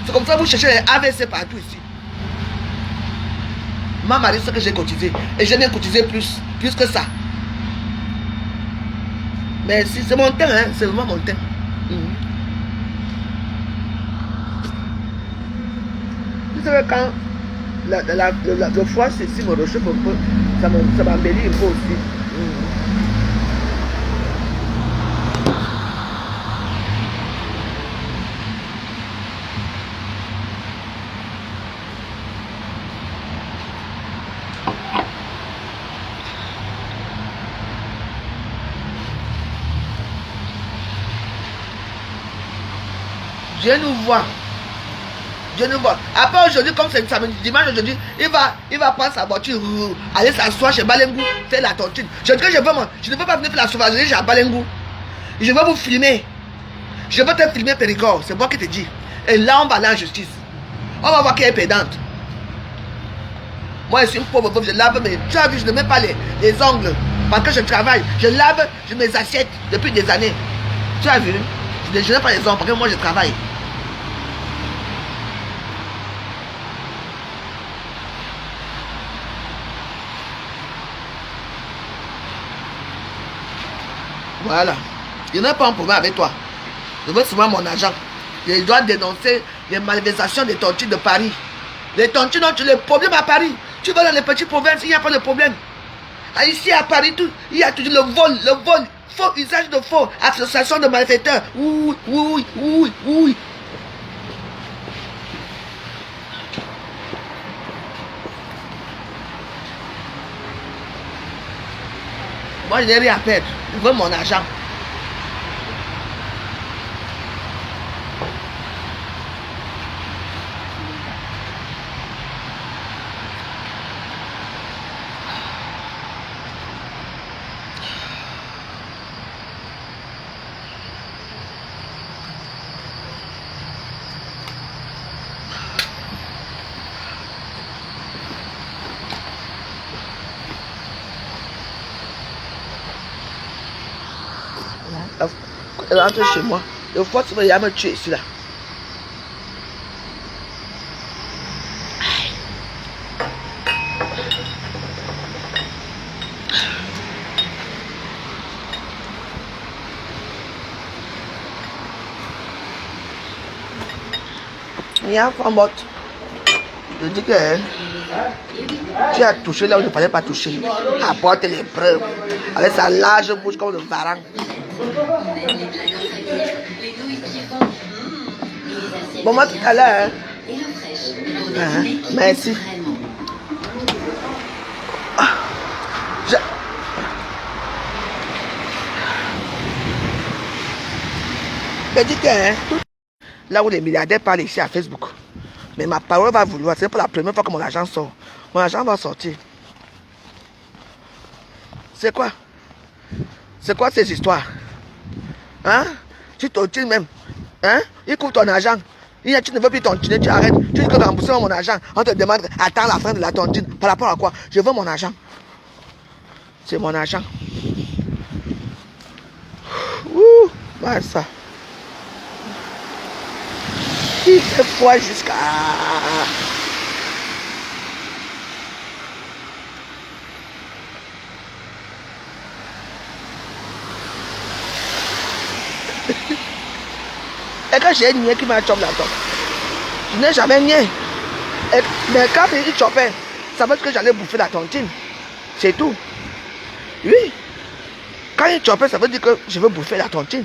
C'est comme ça que vous cherchez les AVC partout ici. Ma mari, c'est que j'ai cotisé. Et j'ai même cotisé plus que ça. Mais si c'est mon temps, hein, c'est vraiment mon temps. Vous savez, quand le foie, si me réchauffe un peu, ça m'embellit un peu aussi. Dieu nous voit. Dieu nous voit. Après aujourd'hui, comme c'est samedi, dimanche aujourd'hui, il va prendre sa voiture, aller s'asseoir chez Balengou, faire la tontine. Je ne veux pas venir faire la sauvagerie chez Balengou. Je veux vous filmer. Je veux te filmer, Péricor. C'est moi qui te dis. Et là, on va aller en justice. On va voir qui est pédante. Moi, je suis une pauvre veuve, je lave mes... Tu as vu, je ne mets pas les ongles. Parce que je travaille. Je lave mes assiettes depuis des années. Tu as vu? Je n'ai pas les ongles parce que moi, je travaille. Voilà. Je n'ai pas un problème avec toi. Je veux souvent mon argent. Je dois dénoncer les malversations des tontines de Paris. Les tontines ont les problèmes à Paris. Tu vas dans les petites provinces, il n'y a pas de problème. Ici à Paris, il y a toujours le vol, faux usage de faux, association de malfaiteurs. Oui. Moi, je n'ai rien à perdre. Je veux mon argent. Elle rentre chez moi. Le fois tu vas me tuer ici là. Il y a un femme morte. Je dis que tu as touché là où il ne fallait pas toucher. Apporte les preuves. Avec sa large bouche comme le varan. Bon, moi tout à l'heure. Merci. Je dis que là où les milliardaires parlent ici à Facebook. Mais ma parole va vouloir. C'est pour la première fois que mon argent sort. Mon argent va sortir. C'est quoi? C'est quoi ces histoires? Hein? Tu tontines même. Hein? Il couvre ton argent. Tu ne veux plus tontiner, tu arrêtes. Tu dis que rembourser mon argent. On te demande, attends la fin de la tontine. Par rapport à quoi? Je veux mon argent. C'est mon argent. Ouh, bah ça. Il fait froid jusqu'à... Et quand j'ai nié qui m'a chopé là-dedans, je n'ai jamais nié. Mais quand il chopait, ça veut dire que j'allais bouffer la tontine. C'est tout. Oui. Quand il chopait, ça veut dire que je veux bouffer la tontine.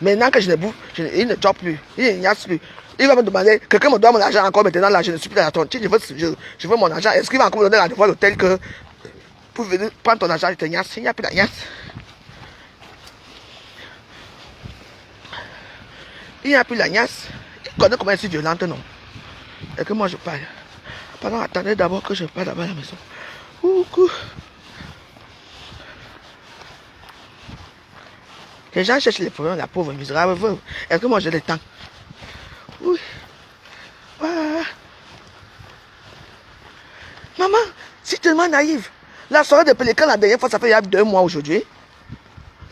Maintenant que je ne bouffe, il ne chope plus. Il ne niasse plus. Il va me demander, quelqu'un me doit mon argent encore maintenant, là, je ne suis plus dans la tontine, je veux mon argent. Est-ce qu'il va encore me donner la devoir d'hôtel que pour venir prendre ton argent, il te niasse? Il n'y a plus de niasse. Il n'y a plus la niasse. Il connaît comment elle est si violente, non? Et que moi je parle. Pardon, attendez d'abord que je parle d'abord à la maison. Coucou. Les gens cherchent les problèmes, la pauvre misérable veuve. Est-ce que moi j'ai le temps? Oui. Voilà. Maman, c'est tellement naïf. La soirée de Pélican, la dernière fois, ça fait il y a 2 mois aujourd'hui.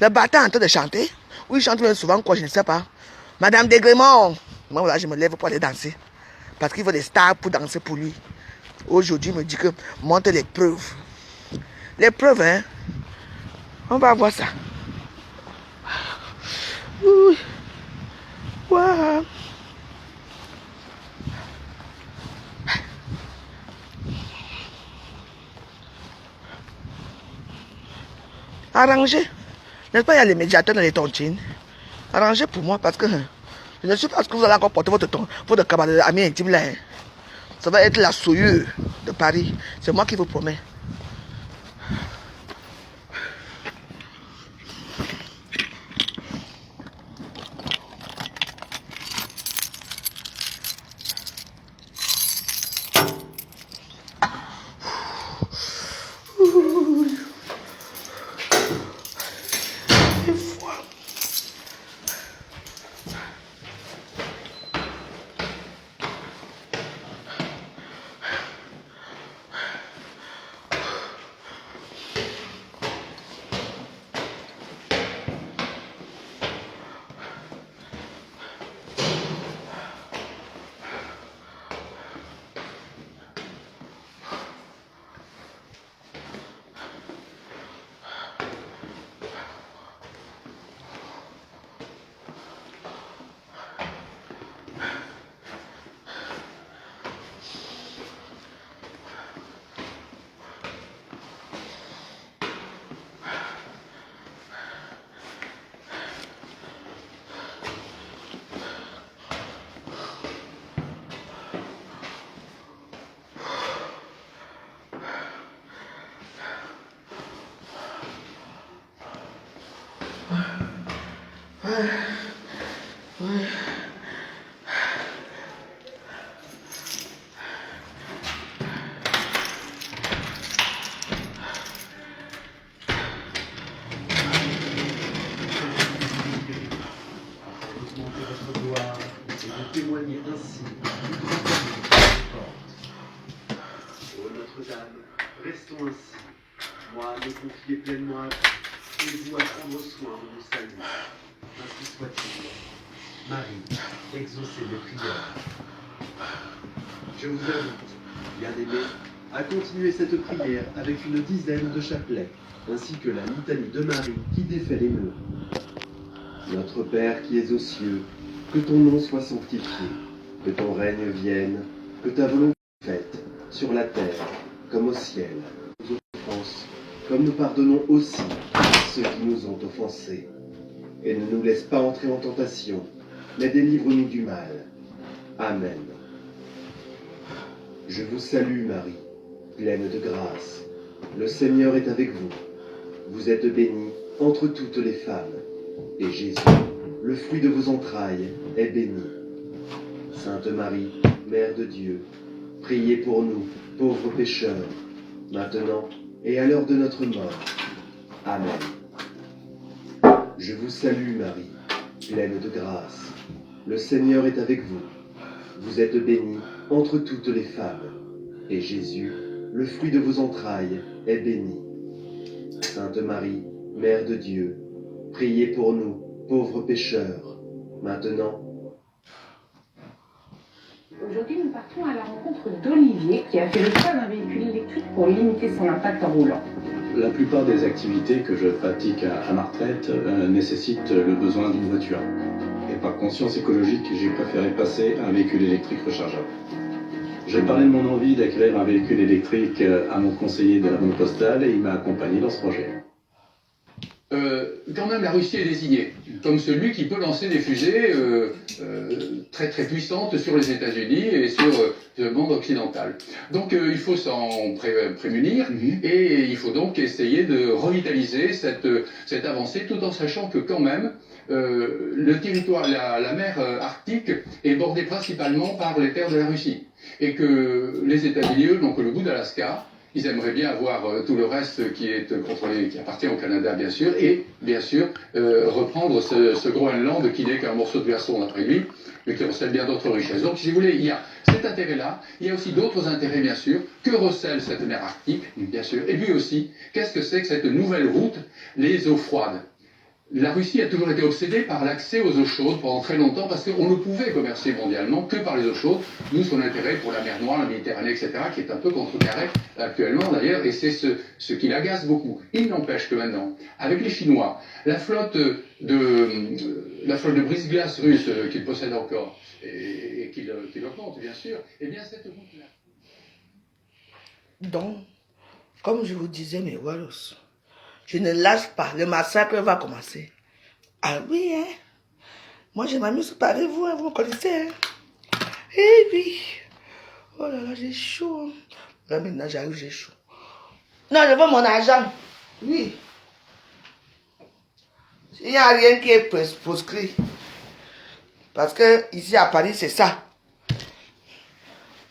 Le bâtard est en train de chanter. Oui, il chante même souvent quoi, je ne sais pas. Madame Degrémont. Moi, voilà, je me lève pour aller danser. Parce qu'il faut des stars pour danser pour lui. Aujourd'hui, il me dit que monte les preuves. Les preuves, hein. On va voir ça. Oui. Wow. Arrangez. N'est-ce pas, il y a les médiateurs dans les tontines. Arrangez pour moi parce que je ne sais pas ce que vous allez encore porter votre camarade ami intime là. Hein. Ça va être la souillure de Paris. C'est moi qui vous promets. Augmentez votre gloire et de témoigner ainsi. Ô Notre-Dame, restons ainsi. Moi, me confier pleinement à vous, et vous à prendre soin de mon salut. Ainsi soit-il. Marie, exaucez mes prières. Je vous invite, bien-aimés, à continuer cette prière avec une dizaine de chapelets, ainsi que la litanie de Marie qui défait les murs. Notre Père qui es aux cieux, que ton nom soit sanctifié, que ton règne vienne, que ta volonté soit faite, sur la terre comme au ciel. Nos offenses, comme nous pardonnons aussi à ceux qui nous ont offensés. Et ne nous laisse pas entrer en tentation, mais délivre-nous du mal. Amen. Je vous salue Marie, pleine de grâce. Le Seigneur est avec vous. Vous êtes bénie entre toutes les femmes. Et Jésus, le fruit de vos entrailles, est béni. Sainte Marie, Mère de Dieu, priez pour nous, pauvres pécheurs, maintenant et à l'heure de notre mort. Amen. Je vous salue Marie, pleine de grâce. Le Seigneur est avec vous. Vous êtes bénie entre toutes les femmes. Et Jésus, le fruit de vos entrailles, est béni. Sainte Marie, Mère de Dieu, priez pour nous, pauvres pécheurs, maintenant. Aujourd'hui, nous partons à la rencontre d'Olivier, qui a fait le choix d'un véhicule électrique pour limiter son impact en roulant. La plupart des activités que je pratique à ma retraite nécessitent le besoin d'une voiture. Et par conscience écologique, j'ai préféré passer à un véhicule électrique rechargeable. J'ai parlé de mon envie d'acquérir un véhicule électrique à mon conseiller de la Banque Postale et il m'a accompagné dans ce projet. Quand même la Russie est désignée comme celui qui peut lancer des fusées très très puissantes sur les États-Unis et sur le monde occidental. Donc il faut s'en prémunir et il faut donc essayer de revitaliser cette avancée tout en sachant que quand même le territoire, la mer Arctique est bordée principalement par les terres de la Russie et que les États-Unis, eux, n'ont que le bout d'Alaska. Ils aimeraient bien avoir tout le reste qui est contrôlé, qui appartient au Canada, bien sûr, et bien sûr reprendre ce Groenland qui n'est qu'un morceau de glaçon d'après lui, mais qui recèle bien d'autres richesses. Donc, si vous voulez, il y a cet intérêt-là, il y a aussi d'autres intérêts, bien sûr, que recèle cette mer Arctique, bien sûr, et puis aussi, qu'est-ce que c'est que cette nouvelle route, les eaux froides. La Russie a toujours été obsédée par l'accès aux eaux chaudes pendant très longtemps parce qu'on ne pouvait commercer mondialement que par les eaux chaudes. Nous, son intérêt pour la mer Noire, la Méditerranée, etc., qui est un peu contrecarré actuellement d'ailleurs, et c'est ce qui l'agace beaucoup. Il n'empêche que maintenant, avec les Chinois, la flotte de brise-glace russe qu'il possède encore et qu'il augmente, bien sûr, et bien cette route-là. Donc, comme je vous disais, mes Wallos, je ne lâche pas, le massacre va commencer. Ah oui, hein? Moi, je m'amuse par vous, hein, vous me connaissez, hein? Eh oui. Oh là là, j'ai chaud. Hein. Là, maintenant, j'arrive, j'ai chaud. Non, je veux mon argent. Oui. Il n'y a rien qui est proscrit. Parce que ici à Paris, c'est ça.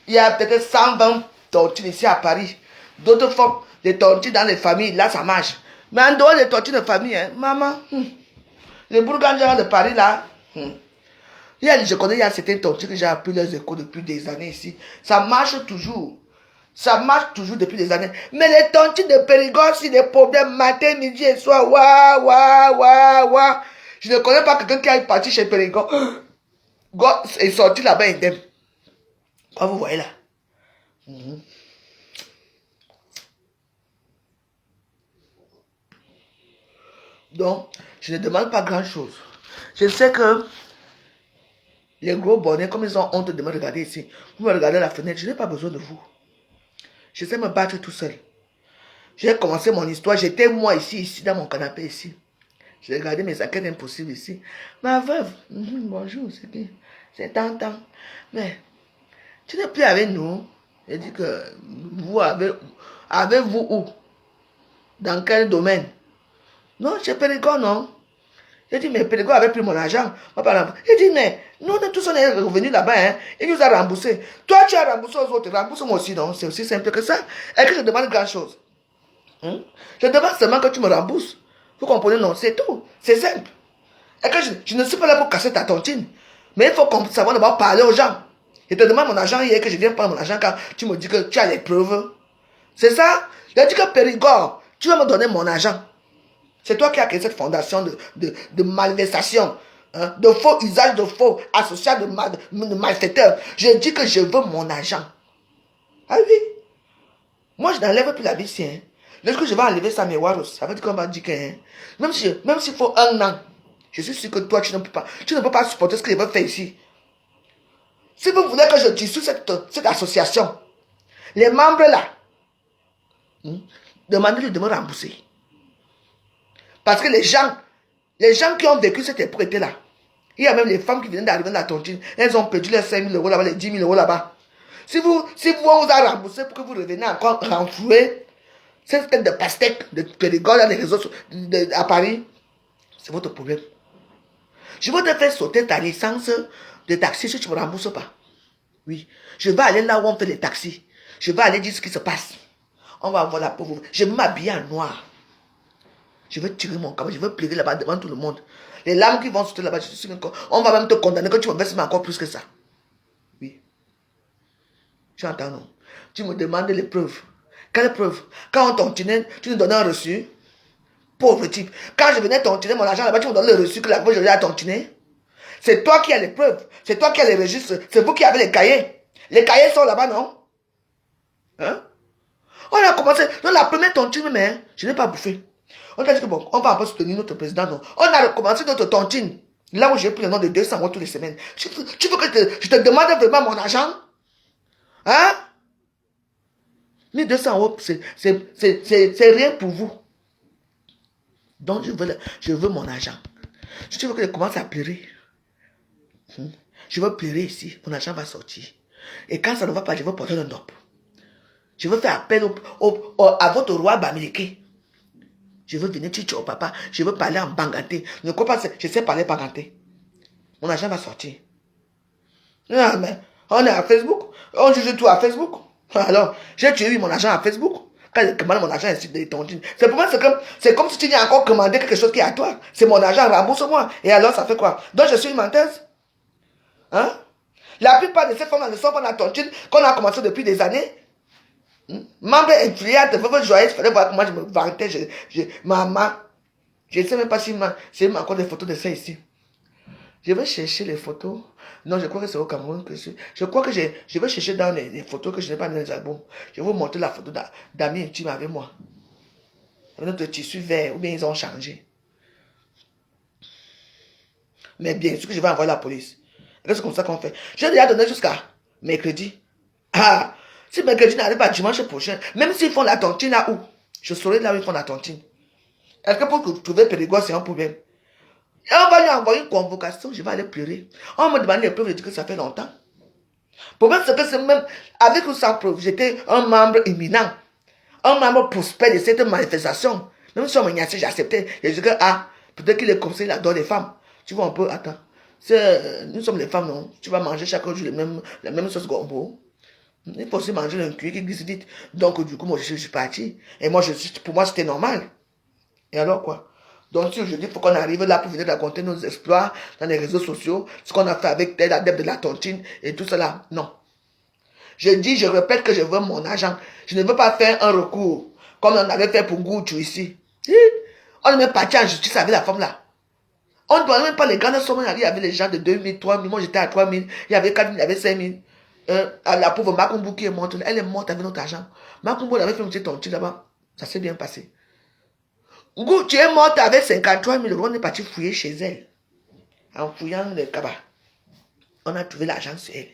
Il y a peut-être 120 tortures ici à Paris. D'autres font des tortures dans les familles. Là, ça marche. Mais en dehors des tortures de famille, hein, maman, les bourgandins de Paris, là, je connais, il y a certaines tortures que j'ai appris leurs échos depuis des années ici. Ça marche toujours. Ça marche toujours depuis des années. Mais les tortures de Périgord, c'est des problèmes matin, midi et soir. Ouah. Je ne connais pas quelqu'un qui est parti chez Périgord. God est sorti là-bas indemne. Comme vous voyez là. Donc, je ne demande pas grand-chose. Je sais que les gros bonnets, comme ils ont honte de me regarder ici, vous me regardez à la fenêtre, je n'ai pas besoin de vous. Je sais me battre tout seul. J'ai commencé mon histoire, j'étais moi ici, dans mon canapé ici. J'ai regardé mes enquêtes impossibles ici. Ma veuve, bonjour, c'est bien. C'est tentant. Mais, tu n'es plus avec nous. J'ai dit que vous avez-vous où? Dans quel domaine? Non, chez Périgord, non. J'ai dit, mais Pédégo avait pris mon argent. Il dit, mais nous, tous on est revenus là-bas, hein. Il nous a remboursé. Toi, tu as remboursé aux autres, rembourse-moi aussi, non? C'est aussi simple que ça. Et que je demande grand chose. Je demande seulement que tu me rembourses. Vous comprenez, non? C'est tout. C'est simple. Et que je ne suis pas là pour casser ta tontine. Mais il faut savoir d'abord parler aux gens. Je te demande mon argent hier, que je viens prendre mon argent quand tu me dis que tu as les preuves. C'est ça? Je dis que Périgord, tu vas me donner mon argent. C'est toi qui as créé cette fondation de malversation, hein, de faux usage de faux, associé de malfaiteurs. Je dis que je veux mon argent. Ah oui? Moi, je n'enlève plus la vie ici. Hein. Lorsque je vais enlever ça, mes waros, ça veut dire qu'on va dire que, hein, même s'il faut 1 an, je suis sûr que toi, tu ne peux pas supporter ce que je veux faire ici. Si vous voulez que je dissoute cette association, les membres là, demandez-lui de me rembourser. Parce que les gens qui ont vécu cette épreuve-là, il y a même les femmes qui viennent d'arriver dans la tontine, elles ont perdu les 5 000 euros là-bas, les 10 000 euros là-bas. Si vous on a remboursé pour que vous reveniez encore renflouer cette tête de pastèque de Périgord dans les réseaux à Paris, c'est votre problème. Je vais te faire sauter ta licence de taxi si tu ne me rembourses pas. Oui. Je vais aller là où on fait les taxis. Je vais aller dire ce qui se passe. On va voir la pauvre. Je vais m'habiller en noir. Je vais tirer mon câble. Je vais pleurer là-bas devant tout le monde. Les larmes qui vont sauter là-bas, je suis sûr qu'on va même te condamner que tu me verses encore plus que ça. Oui. Tu entends, non? Tu me demandes les preuves. Quelles preuves? Quand on tontine, tu nous donnes un reçu. Pauvre type. Quand je venais tontiner mon argent là-bas, tu me donnes le reçu que la fois je l'ai à tontiner. C'est toi qui as les preuves. C'est toi qui as les registres. C'est vous qui avez les cahiers. Les cahiers sont là-bas, non? Hein? On a commencé. Dans la première tontine, mais hein, je n'ai pas bouffé. On a dit que bon, on va un peu soutenir notre président, non? On a recommencé notre tontine. Là où j'ai pris le nom de 200 euros toutes les semaines. Tu veux que je te demande vraiment mon argent? Hein? 1200 euros, c'est rien pour vous. Donc, je veux mon argent. Je veux que je commence à pleurer. Je veux pleurer ici. Mon argent va sortir. Et quand ça ne va pas, je veux porter le nope. Je veux faire appel à votre roi Bamileke. Je veux venir tuer au papa. Je veux parler en banganté. Ne crois pas, je sais parler banganté. Mon argent va sortir. Ah, mais on est à Facebook. On juge tout à Facebook. Alors, j'ai tué mon argent à Facebook. Quand je commande mon argent ainsi de tontine. C'est pour moi, c'est comme si tu n'as encore commandé quelque chose qui est à toi. C'est mon argent, rembourse-moi. Et alors, ça fait quoi? Donc, je suis une menteuse. Hein? La plupart de ces femmes ne sont pas dans la tontine qu'on a commencé depuis des années. Membre influente, veuve joyeuse, il fallait voir comment je me vantais. Maman, je ne sais même pas si j'ai encore des photos de ça ici. Je vais chercher les photos. Non, je crois que c'est au Cameroun que je crois que je vais chercher dans les photos que je n'ai pas dans les albums. Je vais vous montrer la photo d'amis intimes avec moi. Avec notre tissu vert, ou bien ils ont changé. Mais bien sûr que je vais envoyer la police. C'est comme ça qu'on fait. J'ai déjà donné jusqu'à mercredi. Ah, si mercredi n'arrive pas dimanche prochain, même s'ils font la tontine là où, je saurai là où ils font la tontine. Est-ce que pour trouver Périgord, c'est un problème? Et on va lui envoyer une convocation, je vais aller pleurer. On me demande les preuves, je dis que ça fait longtemps. Le problème, c'est que c'est même, avec ou sans preuve, j'étais un membre imminent, un membre prospère de cette manifestation. Même si on me niassait, j'acceptais. Je dis que, ah, peut-être qu'il est conseillé là-dedans des femmes. Tu vois un peu, attends. Nous sommes les femmes, non? Tu vas manger chaque jour la même sauce gombo. Il faut aussi manger un cuir qui glisse vite. Donc, du coup, moi, je suis parti. Et moi, pour moi, c'était normal. Et alors, quoi? Donc, si aujourd'hui, il faut qu'on arrive là pour venir raconter nos exploits dans les réseaux sociaux, ce qu'on a fait avec tel adepte de la tontine et tout cela. Non. Je répète que je veux mon argent. Je ne veux pas faire un recours comme on avait fait pour Goutou ici. On est même parti en justice avec la femme là. On ne doit même pas les grandes sommes. Il y avait les gens de 2 000, 3 000. Moi, j'étais à 3 000. Il y avait 4 000, il y avait 5 000. La pauvre Makumbu qui est morte, elle est morte avec notre argent. Makumbu, elle avait fait une petite tontine là-bas. Ça s'est bien passé. Gou, tu es morte avec 53 000 euros. On est parti fouiller chez elle. En fouillant le cabas. On a trouvé l'argent sur elle.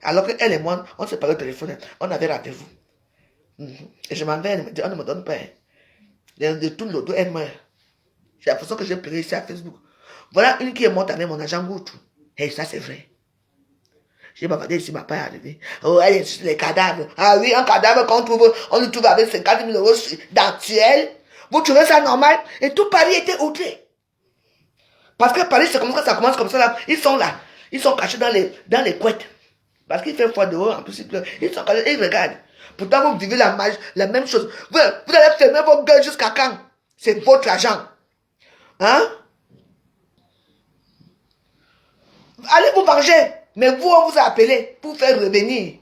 Alors qu'elle et moi, on s'est parlé au téléphone. On avait rendez-vous. Et je m'en vais, elle me dit, on ne me donne pas. De tout le dos, elle meurt. J'ai l'impression que j'ai pleuré ici à Facebook. Voilà une qui est morte avec mon argent Goutou. Et ça, c'est vrai. J'ai bavardé ici, ma part est arrivée. Oh, elle est sur les cadavres. Ah oui, un cadavre qu'on trouve, on le trouve avec 50 000 euros d'actuel. Vous trouvez ça normal? Et tout Paris était outré. Parce que Paris, c'est comme ça, ça commence comme ça là. Ils sont là. Ils sont cachés dans les couettes. Parce qu'il fait froid dehors, en plus ils pleurent. Ils sont cachés, ils regardent. Pourtant, vous vivez la même chose. Vous allez fermer vos gueules jusqu'à quand? C'est votre argent. Hein? Allez vous manger. Mais vous, on vous a appelé pour faire revenir.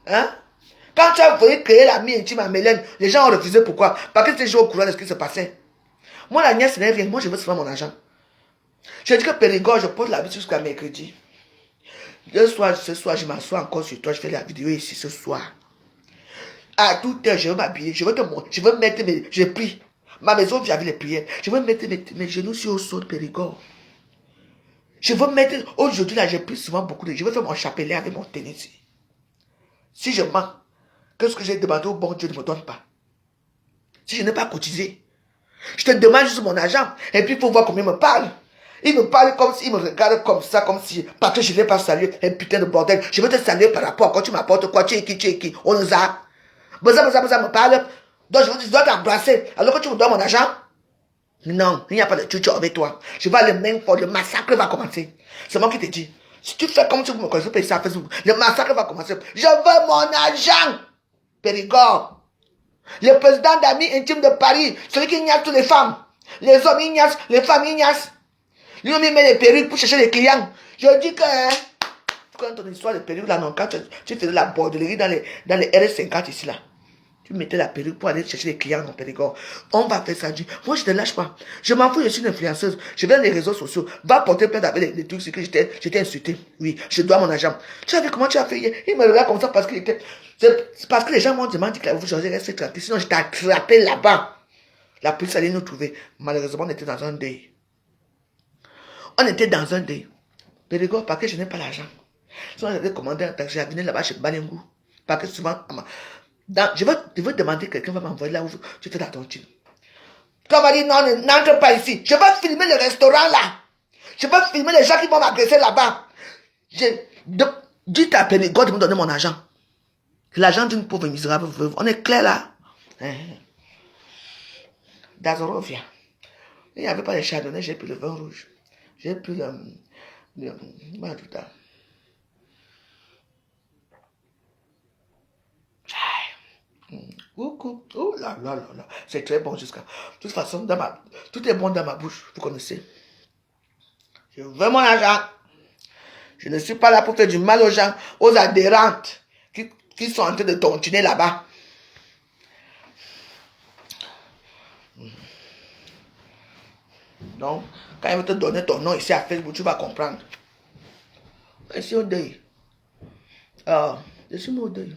Hein? Quand tu as voulu créer l'ami intime à Mélène, les gens ont refusé. Pourquoi? Parce que c'était au courant de ce qui se passait. Moi, la nièce, ce n'est rien. Moi, je veux souvent mon argent. Je dis que Périgord, je pose la vie jusqu'à mercredi. Ce soir, je m'assois encore sur toi. Je fais la vidéo ici ce soir. À toute heure, je veux m'habiller. Je veux mettre mes... Je prie. Ma maison, j'avais les prières. Je veux mettre mes genoux sur le sol de Périgord. Je veux mettre... Aujourd'hui, là, j'ai pris souvent beaucoup de... Je veux faire mon chapelet avec mon tennis. Si je mens, qu'est-ce que j'ai demandé au bon Dieu ne me donne pas? Si je n'ai pas cotisé, je te demande juste mon argent. Et puis, il faut voir combien il me parle. Il me parle comme s'il me regarde comme ça, comme si... Parce que je ne l'ai pas salué. Un putain de bordel. Je veux te saluer par rapport à quand tu m'apportes quoi. Tu es qui? On nous a... Ça me parle. Donc, je dois t'embrasser. Alors que tu me donnes mon argent? Non, il n'y a pas de tutu avec toi. Je vais aller même pour le massacre va commencer. C'est moi qui te dis. Si tu fais comme si vous me connaissez, pas ça Facebook, le massacre va commencer. Je veux mon argent. Périgord. Le président d'amis intimes de Paris, celui qui ignace toutes les femmes. Les hommes ignacent, les femmes ignacent. Lui-même il met les perruques pour chercher les clients. Je dis que... Quand ton histoire de perruque là, non, quand tu faisais la bordellerie dans les RS50 ici là. Tu mettais la perruque pour aller chercher les clients dans Périgord. On va faire ça. Moi, je ne te lâche pas. Je m'en fous, je suis une influenceuse. Je vais dans les réseaux sociaux. Va porter plainte avec les trucs sur que j'étais insulté. Oui, je dois mon argent. Tu as vu comment tu as fait hier? Il me regarde comme ça parce qu'il était... C'est parce que les gens m'ont demandé que vous changez, restez tranquille. Sinon, je t'ai attrapé là-bas. La police allait nous trouver. Malheureusement, on était dans un deuil. On était dans un deuil. Périgord, parce que je n'ai pas l'argent. Sinon, j'avais commandé un taxi. Je venais là-bas chez Balengou. Parce que souvent... je veux demander, quelqu'un va m'envoyer là où tu fais ta tontine. Quand on va dire non, n'entre pas ici. Je vais filmer le restaurant là. Je vais filmer les gens qui vont m'agresser là-bas. Dites à Périgord de me donner mon argent. L'argent d'une pauvre misérable veuve. On est clair là. Dazoro vient. Il n'y avait pas de chardonnay, j'ai pris le vin rouge. J'ai pris le Coucou. Oh là là là là. C'est très bon jusqu'à... De toute façon, tout est bon dans ma bouche. Vous connaissez. Je veux mon argent. Je ne suis pas là pour faire du mal aux gens, aux adhérentes qui sont en train de tontiner là-bas. Donc, quand il va te donner ton nom ici à Facebook, tu vas comprendre. Ici au deuil. Je suis au deuil.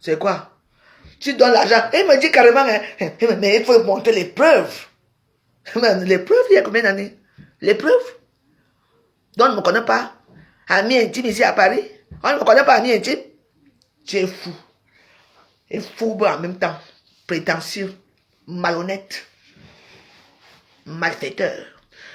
C'est quoi? Tu donnes l'argent. Il me dit carrément, mais il faut montrer les preuves. Les preuves, il y a combien d'années? Les preuves? Donc, on ne me connaît pas. Ami intime ici à Paris. On ne me connaît pas, ami intime. Tu es fou. Et fou en même temps. Prétentieux. Malhonnête. Malfaiteur.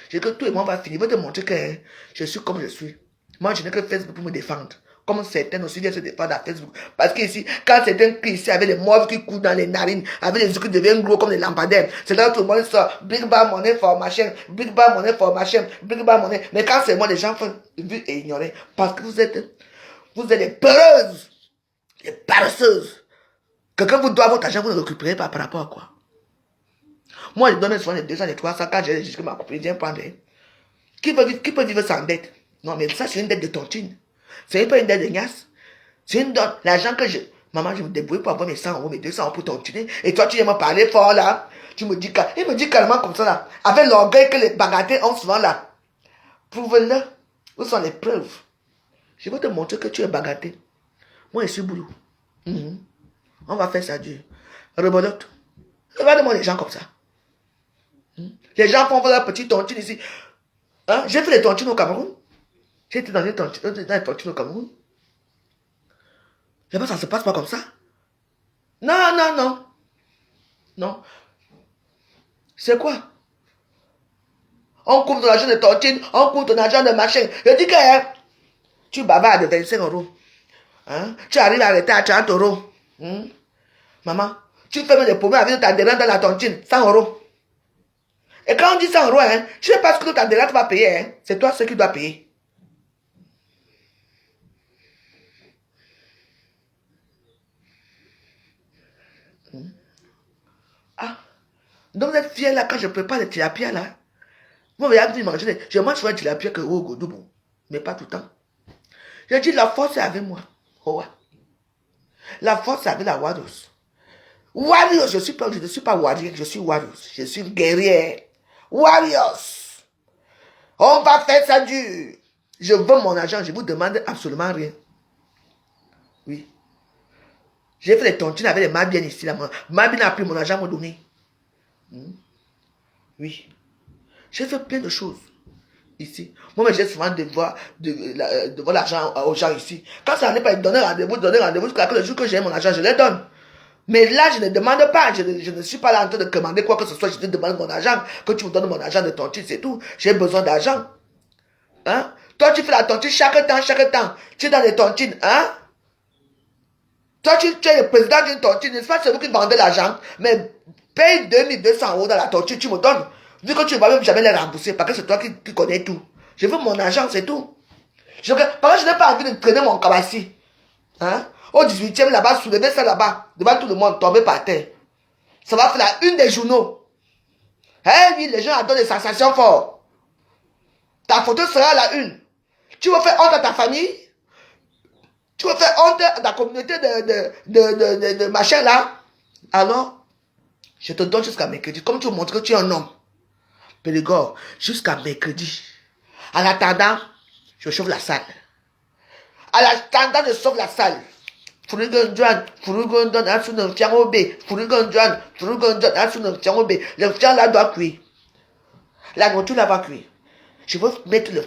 Je veux que tout le monde va finir. Je veux te montrer que je suis comme je suis. Moi, je n'ai que Facebook pour me défendre. Comme certains aussi viennent se défendre à Facebook. Parce qu'ici, quand certains crient ici avec les morts qui coulent dans les narines, avec les yeux qui deviennent gros comme des lampadaires, c'est là où tout le monde sort. Big bang money for machin, big bang money for machin, big bang money. Mais quand c'est moi, les gens font vu et ignorer. Parce que vous êtes des peureuses, des paresseuses. Quelqu'un vous doit votre argent, vous ne le récupérez pas par rapport à quoi? Moi, je donne souvent les 200, les 300 quand j'ai jusqu'à ma copine, viens prendre. Qui peut vivre sans dette? Non, mais ça, c'est une dette de tontine. C'est pas une dette de niasse. C'est une dette. L'argent que je... Maman, je me débrouille pour avoir mes 100 €, mes 200 € pour tontiner. Et toi, tu viens me parler fort là. Tu me dis... Il me dit carrément comme ça là. Avec l'orgueil que les bagatelles ont souvent là. Prouve-le. Où sont les preuves? Je vais te montrer que tu es bagatelle. Moi, je suis boulot. On va faire ça, Dieu. Rebolote. Regarde-moi les gens comme ça. Les gens font leur petite tontine ici. Hein? J'ai fait les tontines au Cameroun. J'ai été dans les tontines au Cameroun. Mais ça ne se passe pas comme ça. Non, non, non. Non. C'est quoi? On couvre ton argent de tontine, on couvre ton argent de machin. Je dis que tu bavardes de 25 €. Hein? Tu arrives à arrêter à 30 €. Maman, tu fais même des pommes avec ta dérange dans la tontine, 100 €. Et quand on dit 100 euros, hein, tu ne sais pas ce que l'autre adhérent va payer. Hein. C'est toi ce qui dois payer. Ah. Donc vous êtes fiers là quand je prépare les tilapia là. Vous voyez, je mange souvent les tilapia que au Godoubou. Mais pas tout le temps. Je dis la force est avec moi. Oh, ouais. La force est avec la Warriors. Warriors, je ne suis pas Warrior, je suis Warriors. Je suis guerrier. Warriors. On va faire ça dur. Je veux mon argent, je vous demande absolument rien. Oui. J'ai fait les tontines avec les Mabiens ici. Mabien a pris mon argent à me donner. Oui. J'ai fait plein de choses ici. Moi, j'ai souvent de voir l'argent aux gens ici. Quand ça n'est pas donner rendez-vous, jusqu'à le jour que j'ai mon argent, je les donne. Mais là, je ne demande pas. Je ne suis pas là en train de commander quoi que ce soit. Je te demande mon argent. Que tu me donnes mon argent de tontine, c'est tout. J'ai besoin d'argent. Hein? Toi, tu fais la tontine chaque temps. Tu es dans les tontines. Hein? Toi, tu es le président d'une tontine. N'est-ce pas? C'est vous qui vendez l'argent. Mais paye 2200 € dans la tontine, tu me donnes. Vu que tu ne vas même jamais les rembourser. Parce que c'est toi qui connais tout. Je veux mon argent, c'est tout. Parce que je n'ai pas envie de traîner mon cabassi. Hein? Au 18e là-bas, soulever ça là-bas, devant tout le monde, tomber par terre. Ça va faire la une des journaux. Eh oui, les gens adorent des sensations fortes. Ta photo sera la une. Tu veux faire honte à ta famille? Tu veux faire honte à ta communauté de machin là? Alors, je te donne jusqu'à mercredi. Comme tu veux montrer que tu es un homme. Périgord, jusqu'à mercredi. En attendant, je chauffe la salle. En attendant, je sauve la salle. Le fiant là doit cuire. La nourriture là va cuire. Je veux mettre le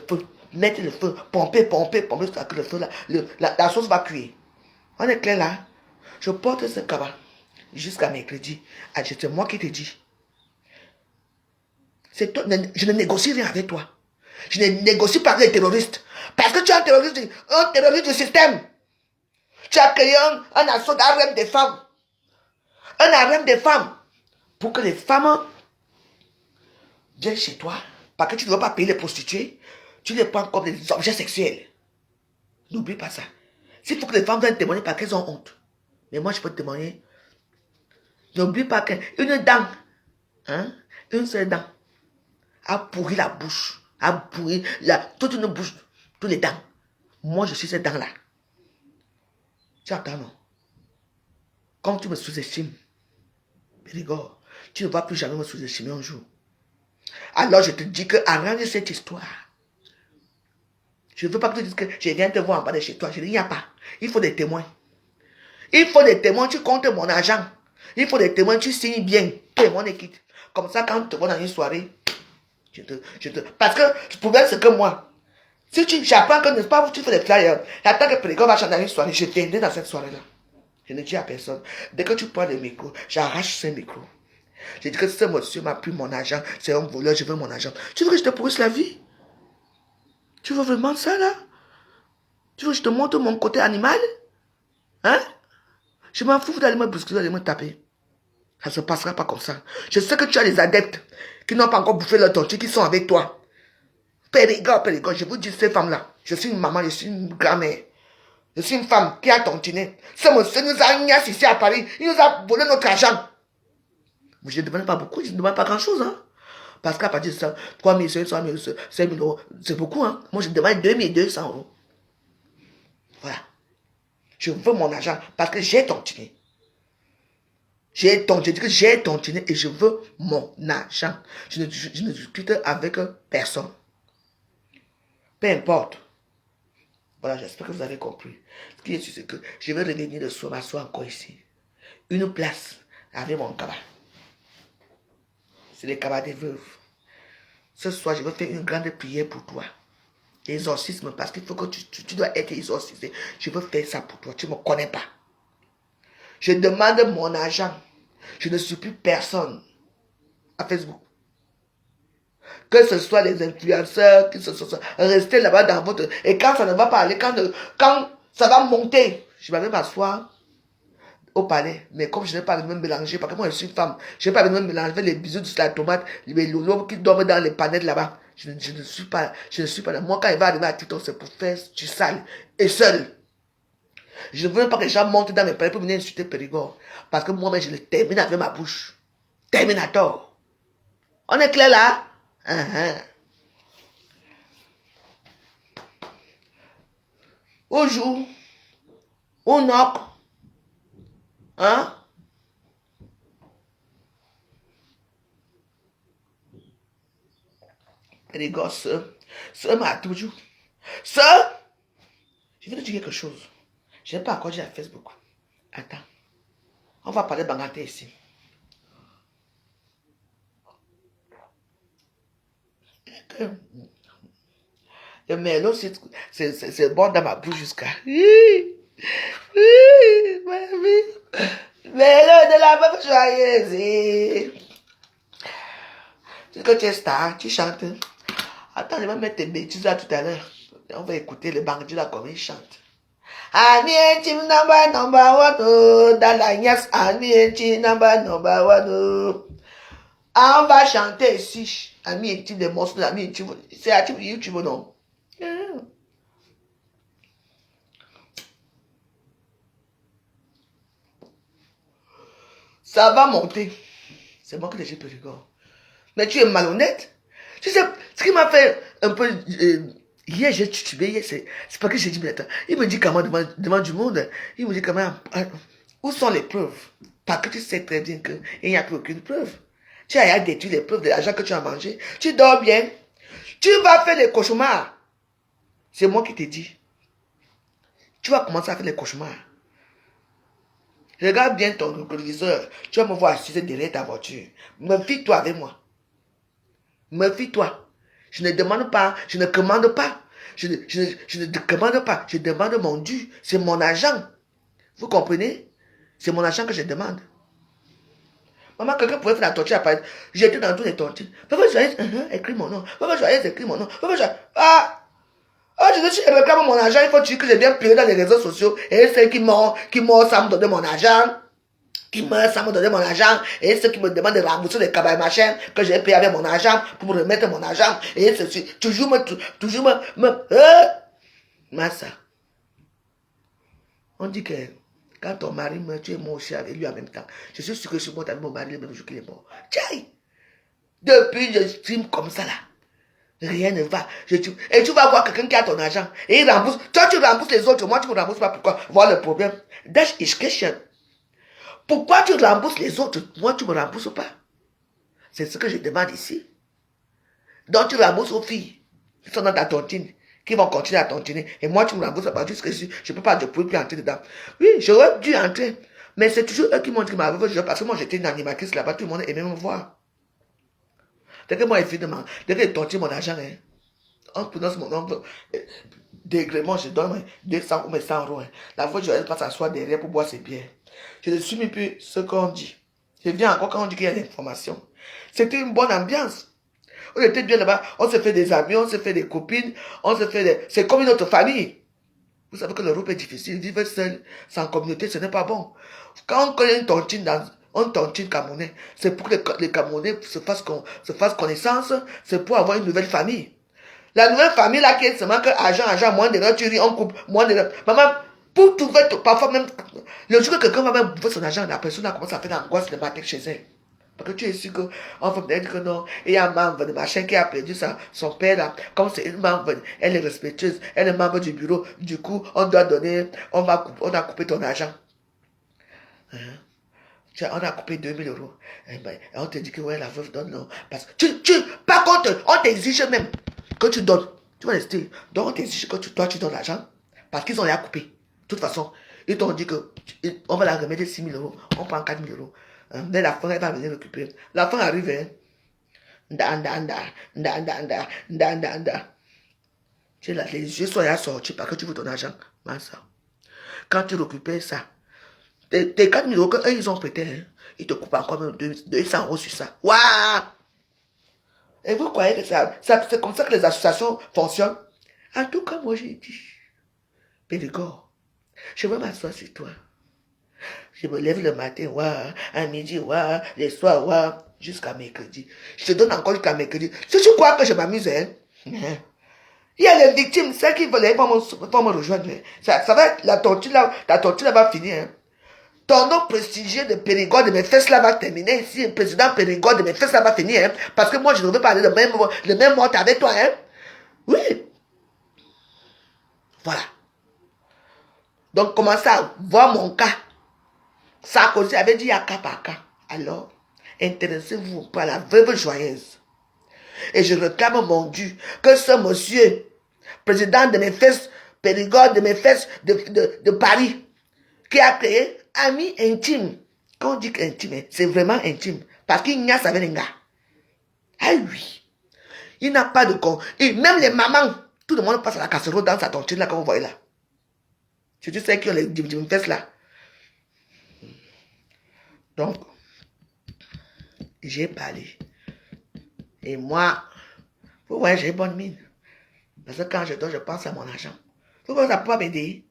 feu, pomper, jusqu'à que le feu là, la sauce va cuire. On est clair là? Je porte ce cabas jusqu'à mercredi. C'est moi qui te dis. C'est toi, je ne négocie rien avec toi. Je ne négocie pas avec les terroristes. Parce que tu es un terroriste du système. Tu as créé un assaut d'harem des femmes. Un harem des femmes. Pour que les femmes viennent chez toi. Parce que tu ne dois pas payer les prostituées. Tu les prends comme des objets sexuels. N'oublie pas ça. S'il faut que les femmes viennent témoigner parce qu'elles ont honte. Mais moi, je peux te témoigner. N'oublie pas qu'une dent, hein, une seule dent, a pourri la bouche. A pourri toute une bouche, tous les dents. Moi, je suis cette dent-là. Tu entends, non? Comme tu me sous-estimes, Périgord, tu ne vas plus jamais me sous-estimer un jour. Alors je te dis que arrange cette histoire. Je ne veux pas que tu dises que je viens te voir en bas de chez toi. Je dis, il n'y a pas. Il faut des témoins. Il faut des témoins, tu comptes mon argent. Il faut des témoins, tu signes bien. Tout le monde est quitte. Comme ça, quand tu te vois dans une soirée, parce que le problème, c'est que moi, si j'apprends que, n'est-ce pas, tu fais des flyers, j'attends que Périgord va chanter dans une soirée, je viendrai dans cette soirée-là. Je ne dis à personne. Dès que tu prends le micro, j'arrache ce micro. Je dis que ce monsieur m'a pris mon argent, c'est un voleur, je veux mon argent. Tu veux que je te pourrisse la vie? Tu veux vraiment ça, là? Tu veux que je te montre mon côté animal? Hein? Je m'en fous d'aller me bousculer, d'aller me taper. Ça ne se passera pas comme ça. Je sais que tu as des adeptes qui n'ont pas encore bouffé leur tontine, qui sont avec toi. Périgord, je vous dis ces femmes-là. Je suis une maman, je suis une grand-mère. Je suis une femme qui a tontiné. Ce monsieur nous a ignace ici à Paris. Il nous a volé notre argent. Mais je ne demande pas beaucoup, je ne demande pas grand-chose. Hein? Parce qu'à partir de ça, 3 000, 5 000, 5 000 euros, c'est beaucoup. Hein? Moi, je demande 2 200 euros. Voilà. Je veux mon argent parce que j'ai tontiné. Je dis que j'ai tontiné et je veux mon argent. Je ne discute avec personne. Peu importe. Voilà, j'espère que vous avez compris. Ce qui est sûr, c'est que je vais revenir de soir, m'asseoir encore ici. Une place avec mon cabas. C'est le cabas des veuves. Ce soir, je vais faire une grande prière pour toi. Exorcisme, parce qu'il faut que tu dois être exorcisé. Je veux faire ça pour toi. Tu ne me connais pas. Je demande mon argent. Je ne suis plus personne à Facebook. Que ce soit les influenceurs, que ce soit restez là-bas dans votre... Et quand ça ne va pas aller, quand ça va monter, je vais aller m'asseoir au palais. Mais comme je n'ai pas de me mélanger, parce que moi je suis femme, je n'ai pas de me mélanger les bisous de la tomate, les loulous qui dorment dans les panettes là-bas. Je ne suis pas là. Moi, quand il va arriver à TikTok, c'est pour faire du sale et seul. Je ne veux pas que les gens montent dans mes palais pour venir insulter Périgord. Parce que moi-même, je le termine avec ma bouche. Terminator. On est clair là? Au jour, au knock, hein? Les gosses, ça m'a toujours. Ça, je vais te dire quelque chose. Je n'ai pas encore dit à Facebook. Attends. On va parler bangaté ici. Le merlot, c'est bon dans ma bouche jusqu'à. Oui, merlot de la meuf joyeuse. Tu sais que tu es star, tu chantes. Attends, je vais mettre tes bêtises là tout à l'heure. On va écouter le bandit là comme il chante. Anienchi number one, oh, Dalagnas, Anienchi number one, oh. On va chanter ici. Anienchi des morceaux, Anienchi, c'est à YouTube, non? Ça va monter. C'est moi que j'ai Périgord. Mais tu es malhonnête. Tu sais, ce qui m'a fait un peu... hier, j'ai titubé. Hier, c'est parce que j'ai dit, mais attends, il me dit comment devant du monde, il me dit comment... Où sont les preuves? Parce que tu sais très bien qu'il n'y a plus aucune preuve. Tu as détruit les preuves de l'argent que tu as mangé. Tu dors bien. Tu vas faire les cauchemars. C'est moi qui t'ai dit. Tu vas commencer à faire les cauchemars. Regarde bien ton téléviseur. Tu vas me voir assis derrière ta voiture. Méfie-toi avec moi. Méfie-toi. Je ne demande pas. Je ne commande pas. Je ne te commande pas. Je demande mon dû. C'est mon argent. Vous comprenez? C'est mon argent que je demande. Maman, quelqu'un pourrait faire la torture après. J'étais dans toutes les tortures. Papa Joyeuse, écris mon nom. Papa Joyeuse, écris mon nom. Papa Joyeuse, je réclame mon argent. Il faut dire que j'ai bien pleurer dans les réseaux sociaux. Et ceux qui meurent sans me donner mon argent. Qui meurent sans me donner mon argent. Et ceux qui me demandent de rembourser les cabas machin que j'ai payé avec mon argent pour me remettre mon argent. Et ceci, toujours Massa. On dit que quand ton mari meurt, tu es mort aussi avec lui en même temps. Je suis sûr que je suis mort avec mon mari le même jour qu'il est mort. Tiens! Depuis, je stream comme ça là. Rien ne va. Et tu vas voir quelqu'un qui a ton argent. Et il rembourse. Toi, tu rembourses les autres. Moi, tu ne me rembourses pas. Pourquoi? Voilà le problème. That's his question. Pourquoi tu rembourses les autres? Moi, tu ne me rembourses pas. C'est ce que je demande ici. Donc, tu rembourses aux filles qui sont dans ta tontine, qui vont continuer à tontiner. Et moi, tu me rembourses pas jusqu'à ici. Je ne peux pas, je ne peux plus entrer dedans. Oui, j'aurais dû entrer. Mais c'est toujours eux qui m'ont dit que ma veuve, parce que moi, j'étais une animatrice là-bas. Tout le monde aimait me voir. Dès que moi, évidemment, dès que tontine mon argent, on prononce mon nom, dégrément, je donne 200 ou 100 euros. La fois, je vais pas s'asseoir derrière pour boire ses bières. Je ne suis plus ce qu'on dit. Je viens encore quand on dit qu'il y a l'information. C'était une bonne ambiance. On était bien là-bas, on se fait des amis, on se fait des copines, on se fait des... C'est comme une autre famille. Vous savez que l'Europe est difficile. Vivre seul, sans communauté, ce n'est pas bon. Quand on connaît une tontine camerounais, c'est pour que les Camerounais se fassent connaissance, c'est pour avoir une nouvelle famille. La nouvelle famille là qui est seulement que argent, moins d'erreurs, tu ris, on coupe, moins d'erreurs. Maman, pour trouver, parfois même, le jour que quelqu'un va même bouffer son argent, la personne a commencé à faire l'angoisse de matin chez elle. Parce que tu es sûr qu'on va me dire que non, il y a un membre de machin qui a perdu son père là, comme c'est une membre, elle est respectueuse, elle est membre du bureau, du coup, on doit donner, on a coupé ton argent. On a coupé 2000 euros. Et on te dit que ouais, la veuve donne non. Parce que par contre, on t'exige même que tu donnes. Tu vas rester. Donc on t'exige que toi tu donnes l'argent. Parce qu'ils ont rien coupé. De toute façon, ils t'ont dit que on va la remettre 6 000 euros. On prend 4 000 euros. Mais la fin, elle va venir récupérer. La fin arrive, hein. Tu es là, les yeux sont là sortis parce que tu veux ton argent. Ça. Quand tu récupères ça, tes 4 000 euros qu'eux ils ont prêté, hein, ils te coupent encore même 200 euros sur ça. Waouh! Et vous croyez que c'est comme ça que les associations fonctionnent? En tout cas, moi j'ai dit, Périgord, je vais m'asseoir sur toi. Je me lève le matin, à midi, les soirs, jusqu'à mercredi. Je te donne encore jusqu'à mercredi. Si tu crois que je m'amuse, hein? Il y a les victimes, celles qui veulent pas me rejoindre. Ça va être la torture là va finir. Hein? Ton nom prestigieux de Périgord de mes fesses là va terminer ici. Le président Périgord de mes fesses là va finir. Hein? Parce que moi, je ne veux pas aller le même mort avec toi. Hein? Oui. Voilà. Donc, commencez à voir mon cas. Sarkozy avait dit à cas par cas. Alors, intéressez-vous par la veuve joyeuse. Et je réclame mon dû que ce monsieur, président de mes fesses, Périgord de mes fesses de Paris, qui a créé Ami Intime. Quand on dit intime, c'est vraiment intime. Parce qu'il n'y a ça avec les gars. Ah oui. Il n'a pas de con. Et même les mamans, tout le monde passe à la casserole dans sa tontine là, comme vous voyez là. Tu sais qui ont les fesses là. Donc, j'ai parlé. Et moi, vous voyez, j'ai bonne mine. Parce que quand je dors, je pense à mon argent. Vous voyez, ça peut m'aider.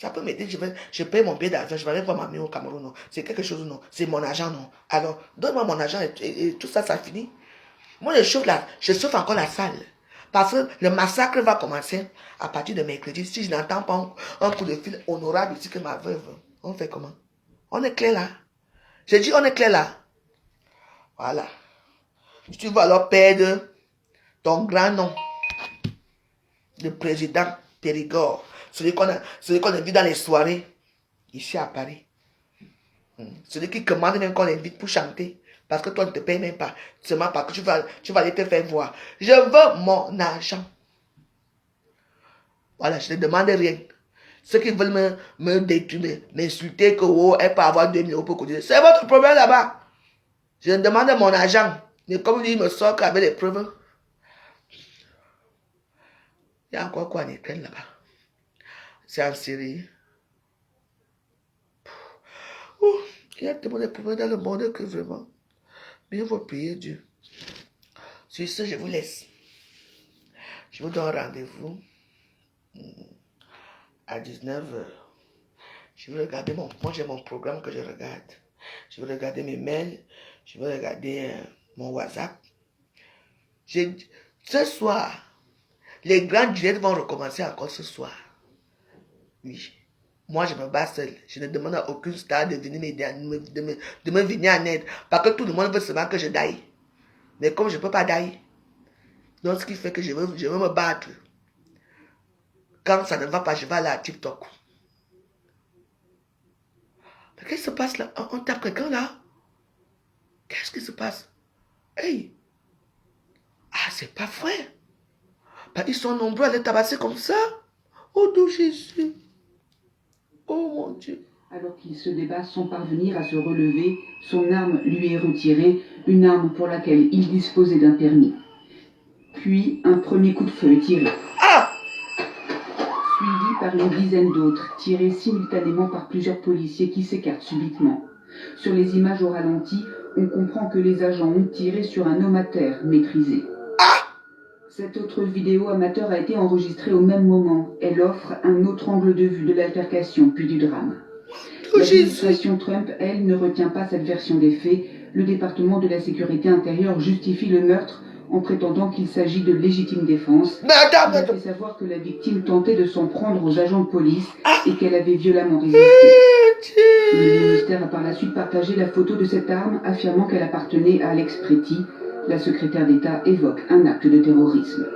Ça peut m'aider. Je paye mon billet d'avion, je vais aller voir ma mère au Cameroun. Non. C'est quelque chose, non. C'est mon argent, non. Alors, donne-moi mon argent et tout ça, ça finit. Moi, je chauffe encore la salle. Parce que le massacre va commencer à partir de mercredi. Si je n'entends pas un coup de fil honorable ici que ma veuve, on fait comment? On est clair là. J'ai dit, on est clair là. Voilà. Tu vas alors perdre ton grand nom de président Périgord. Celui qu'on a vu dans les soirées ici à Paris. Celui qui commande même qu'on invite pour chanter. Parce que toi ne te payes même pas. Seulement parce que tu vas aller te faire voir. Je veux mon argent. Voilà, je ne demande rien. Ceux qui veulent me détruire, m'insulter que elle peut avoir 2 000 euros pour cotiser. C'est votre problème là-bas. Je demande mon argent. Mais comme lui, il me sort avec les preuves. Il y a encore quoi en Ukraine là-bas? C'est en Syrie. Il y a tellement de problèmes dans le monde que vraiment, mieux vaut prier Dieu. Sur ce, je vous laisse. Je vous donne rendez-vous à 19h. Je vais regarder moi j'ai mon programme que je regarde. Je vais regarder mes mails. Je vais regarder mon WhatsApp. Ce soir, les grands directs vont recommencer encore ce soir. Oui. Moi, je me bats seul. Je ne demande à aucune star de venir m'aider, de me venir en aide. Parce que tout le monde veut seulement que je daille. Mais comme je ne peux pas dailler, donc ce qui fait que je veux me battre. Quand ça ne va pas, je vais aller à TikTok. Mais qu'est-ce qui se passe là? On tape quelqu'un là? Qu'est-ce qui se passe? Hey! Ah, c'est pas vrai. Bah, ils sont nombreux à les tabasser comme ça. Oh, d'où Jésus. Oh mon Dieu. Alors qu'il se débat sans parvenir à se relever, son arme lui est retirée, une arme pour laquelle il disposait d'un permis. Puis un premier coup de feu est tiré. Suivi par une dizaine d'autres, tirés simultanément par plusieurs policiers qui s'écartent subitement. Sur les images au ralenti, on comprend que les agents ont tiré sur un homme à terre maîtrisé. Cette autre vidéo amateur a été enregistrée au même moment. Elle offre un autre angle de vue de l'altercation puis du drame. L'administration Trump, elle, ne retient pas cette version des faits. Le département de la sécurité intérieure justifie le meurtre en prétendant qu'il s'agit de légitime défense. Il a fait savoir que la victime tentait de s'en prendre aux agents de police et qu'elle avait violemment résisté. Le ministère a par la suite partagé la photo de cette arme, affirmant qu'elle appartenait à Alex Pretty. La secrétaire d'État évoque un acte de terrorisme.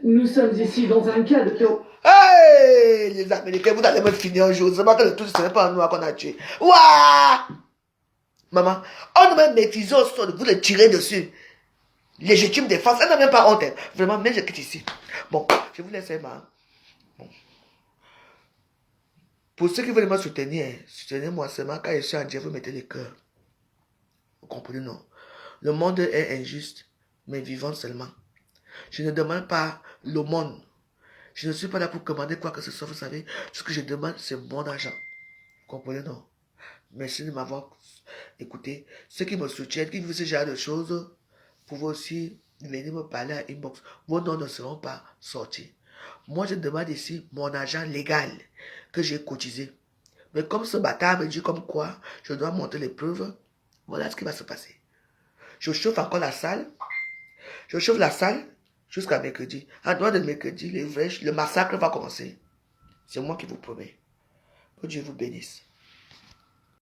Nous sommes ici dans un cas de terrorisme. Hey, les Américains, vous allez me finir un jour. C'est pas que le tout, ce n'est pas un noir qu'on a tué. Ouah! Maman, on ne me maîtrise au sol, vous le tirez dessus. Légitime défense, elle n'a même pas honte. Vraiment, mais je quitte ici. Bon, je vous laisse, maman. Bon. Pour ceux qui veulent me soutenir, soutenez-moi seulement quand je suis en Dieu, vous mettez les cœurs. Vous comprenez, non? Le monde est injuste, mais vivons seulement. Je ne demande pas l'aumône. Je ne suis pas là pour commander quoi que ce soit, vous savez. Ce que je demande, c'est mon argent. Vous comprenez, non? Merci de m'avoir écouté. Ceux qui me soutiennent, qui vivent ce genre de choses, pouvez aussi venir me parler à inbox. Vos noms ne seront pas sortis. Moi, je demande ici mon argent légal que j'ai cotisé. Mais comme ce bâtard me dit comme quoi je dois montrer les preuves, voilà ce qui va se passer. Je chauffe encore la salle. Je chauffe la salle jusqu'à mercredi. À droit de mercredi, le massacre va commencer. C'est moi qui vous promets. Que Dieu vous bénisse.